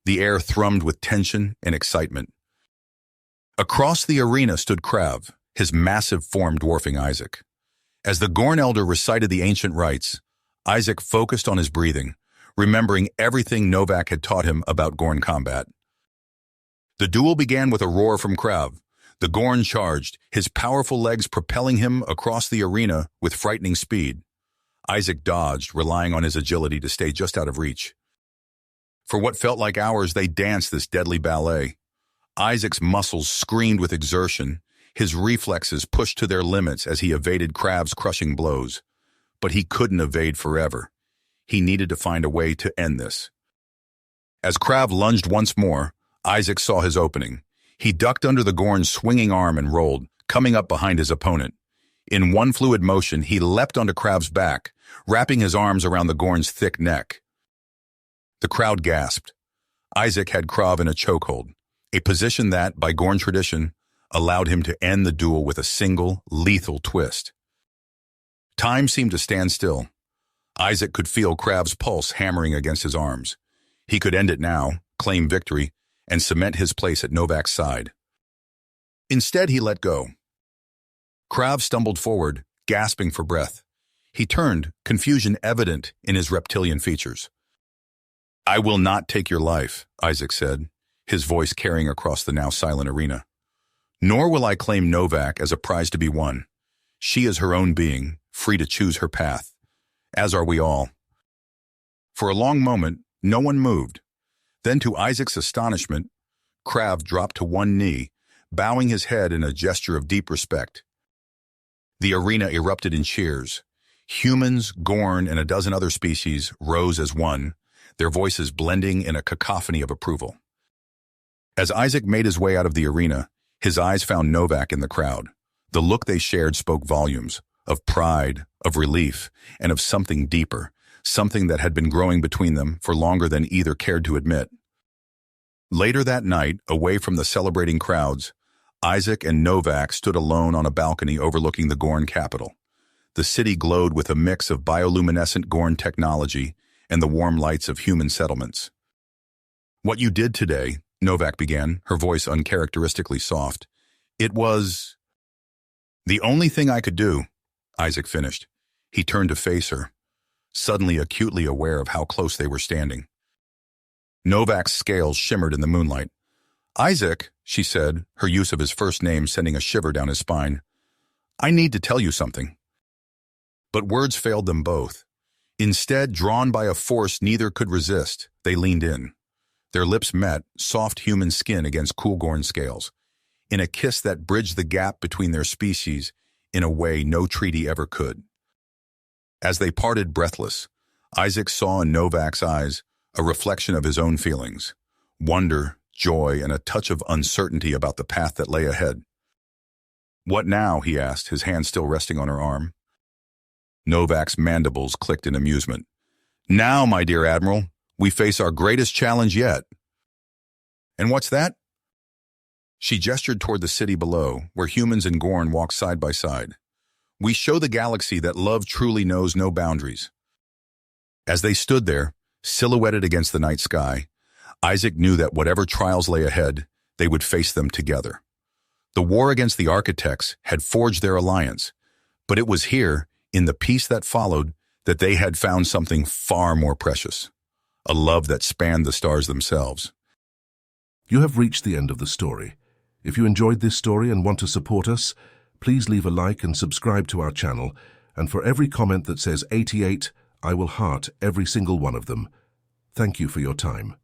The air thrummed with tension and excitement. Across the arena stood Krav, his massive form dwarfing Isaac. As the Gorn elder recited the ancient rites, Isaac focused on his breathing, remembering everything Novak had taught him about Gorn combat. The duel began with a roar from Krav. The Gorn charged, his powerful legs propelling him across the arena with frightening speed. Isaac dodged, relying on his agility to stay just out of reach. For what felt like hours, they danced this deadly ballet. Isaac's muscles screamed with exertion, his reflexes pushed to their limits as he evaded Krav's crushing blows. But he couldn't evade forever. He needed to find a way to end this. As Krav lunged once more, Isaac saw his opening. He ducked under the Gorn's swinging arm and rolled, coming up behind his opponent. In one fluid motion, he leapt onto Krav's back, wrapping his arms around the Gorn's thick neck. The crowd gasped. Isaac had Krav in a chokehold, a position that, by Gorn tradition, allowed him to end the duel with a single, lethal twist. Time seemed to stand still. Isaac could feel Krav's pulse hammering against his arms. He could end it now, claim victory, and cement his place at Novak's side. Instead, he let go. Krav stumbled forward, gasping for breath. He turned, confusion evident in his reptilian features. "I will not take your life," Isaac said, his voice carrying across the now silent arena. "Nor will I claim Novak as a prize to be won. She is her own being, free to choose her path, as are we all." For a long moment, no one moved. Then, to Isaac's astonishment, Krav dropped to one knee, bowing his head in a gesture of deep respect. The arena erupted in cheers. Humans, Gorn, and a dozen other species rose as one, their voices blending in a cacophony of approval. As Isaac made his way out of the arena, his eyes found Novak in the crowd. The look they shared spoke volumes, of pride, of relief, and of something deeper, something that had been growing between them for longer than either cared to admit. Later that night, away from the celebrating crowds, Isaac and Novak stood alone on a balcony overlooking the Gorn capital. The city glowed with a mix of bioluminescent Gorn technology and the warm lights of human settlements. "What you did today," Novak began, her voice uncharacteristically soft, "it was—" "The only thing I could do," Isaac finished. He turned to face her, suddenly acutely aware of how close they were standing. Novak's scales shimmered in the moonlight. "Isaac," she said, her use of his first name sending a shiver down his spine, "I need to tell you something." But words failed them both. Instead, drawn by a force neither could resist, they leaned in. Their lips met, soft human skin against cool Gorn scales, in a kiss that bridged the gap between their species in a way no treaty ever could. As they parted breathless, Isaac saw in Novak's eyes a reflection of his own feelings, wonder, joy, and a touch of uncertainty about the path that lay ahead. "What now?" he asked, his hand still resting on her arm. Novak's mandibles clicked in amusement. "Now, my dear Admiral, we face our greatest challenge yet." "And what's that?" She gestured toward the city below, where humans and Gorn walked side by side. "We show the galaxy that love truly knows no boundaries." As they stood there, silhouetted against the night sky, Isaac knew that whatever trials lay ahead, they would face them together. The war against the architects had forged their alliance, but it was here, in the peace that followed, that they had found something far more precious, a love that spanned the stars themselves. You have reached the end of the story. If you enjoyed this story and want to support us, please leave a like and subscribe to our channel, and for every comment that says 88, I will heart every single one of them. Thank you for your time.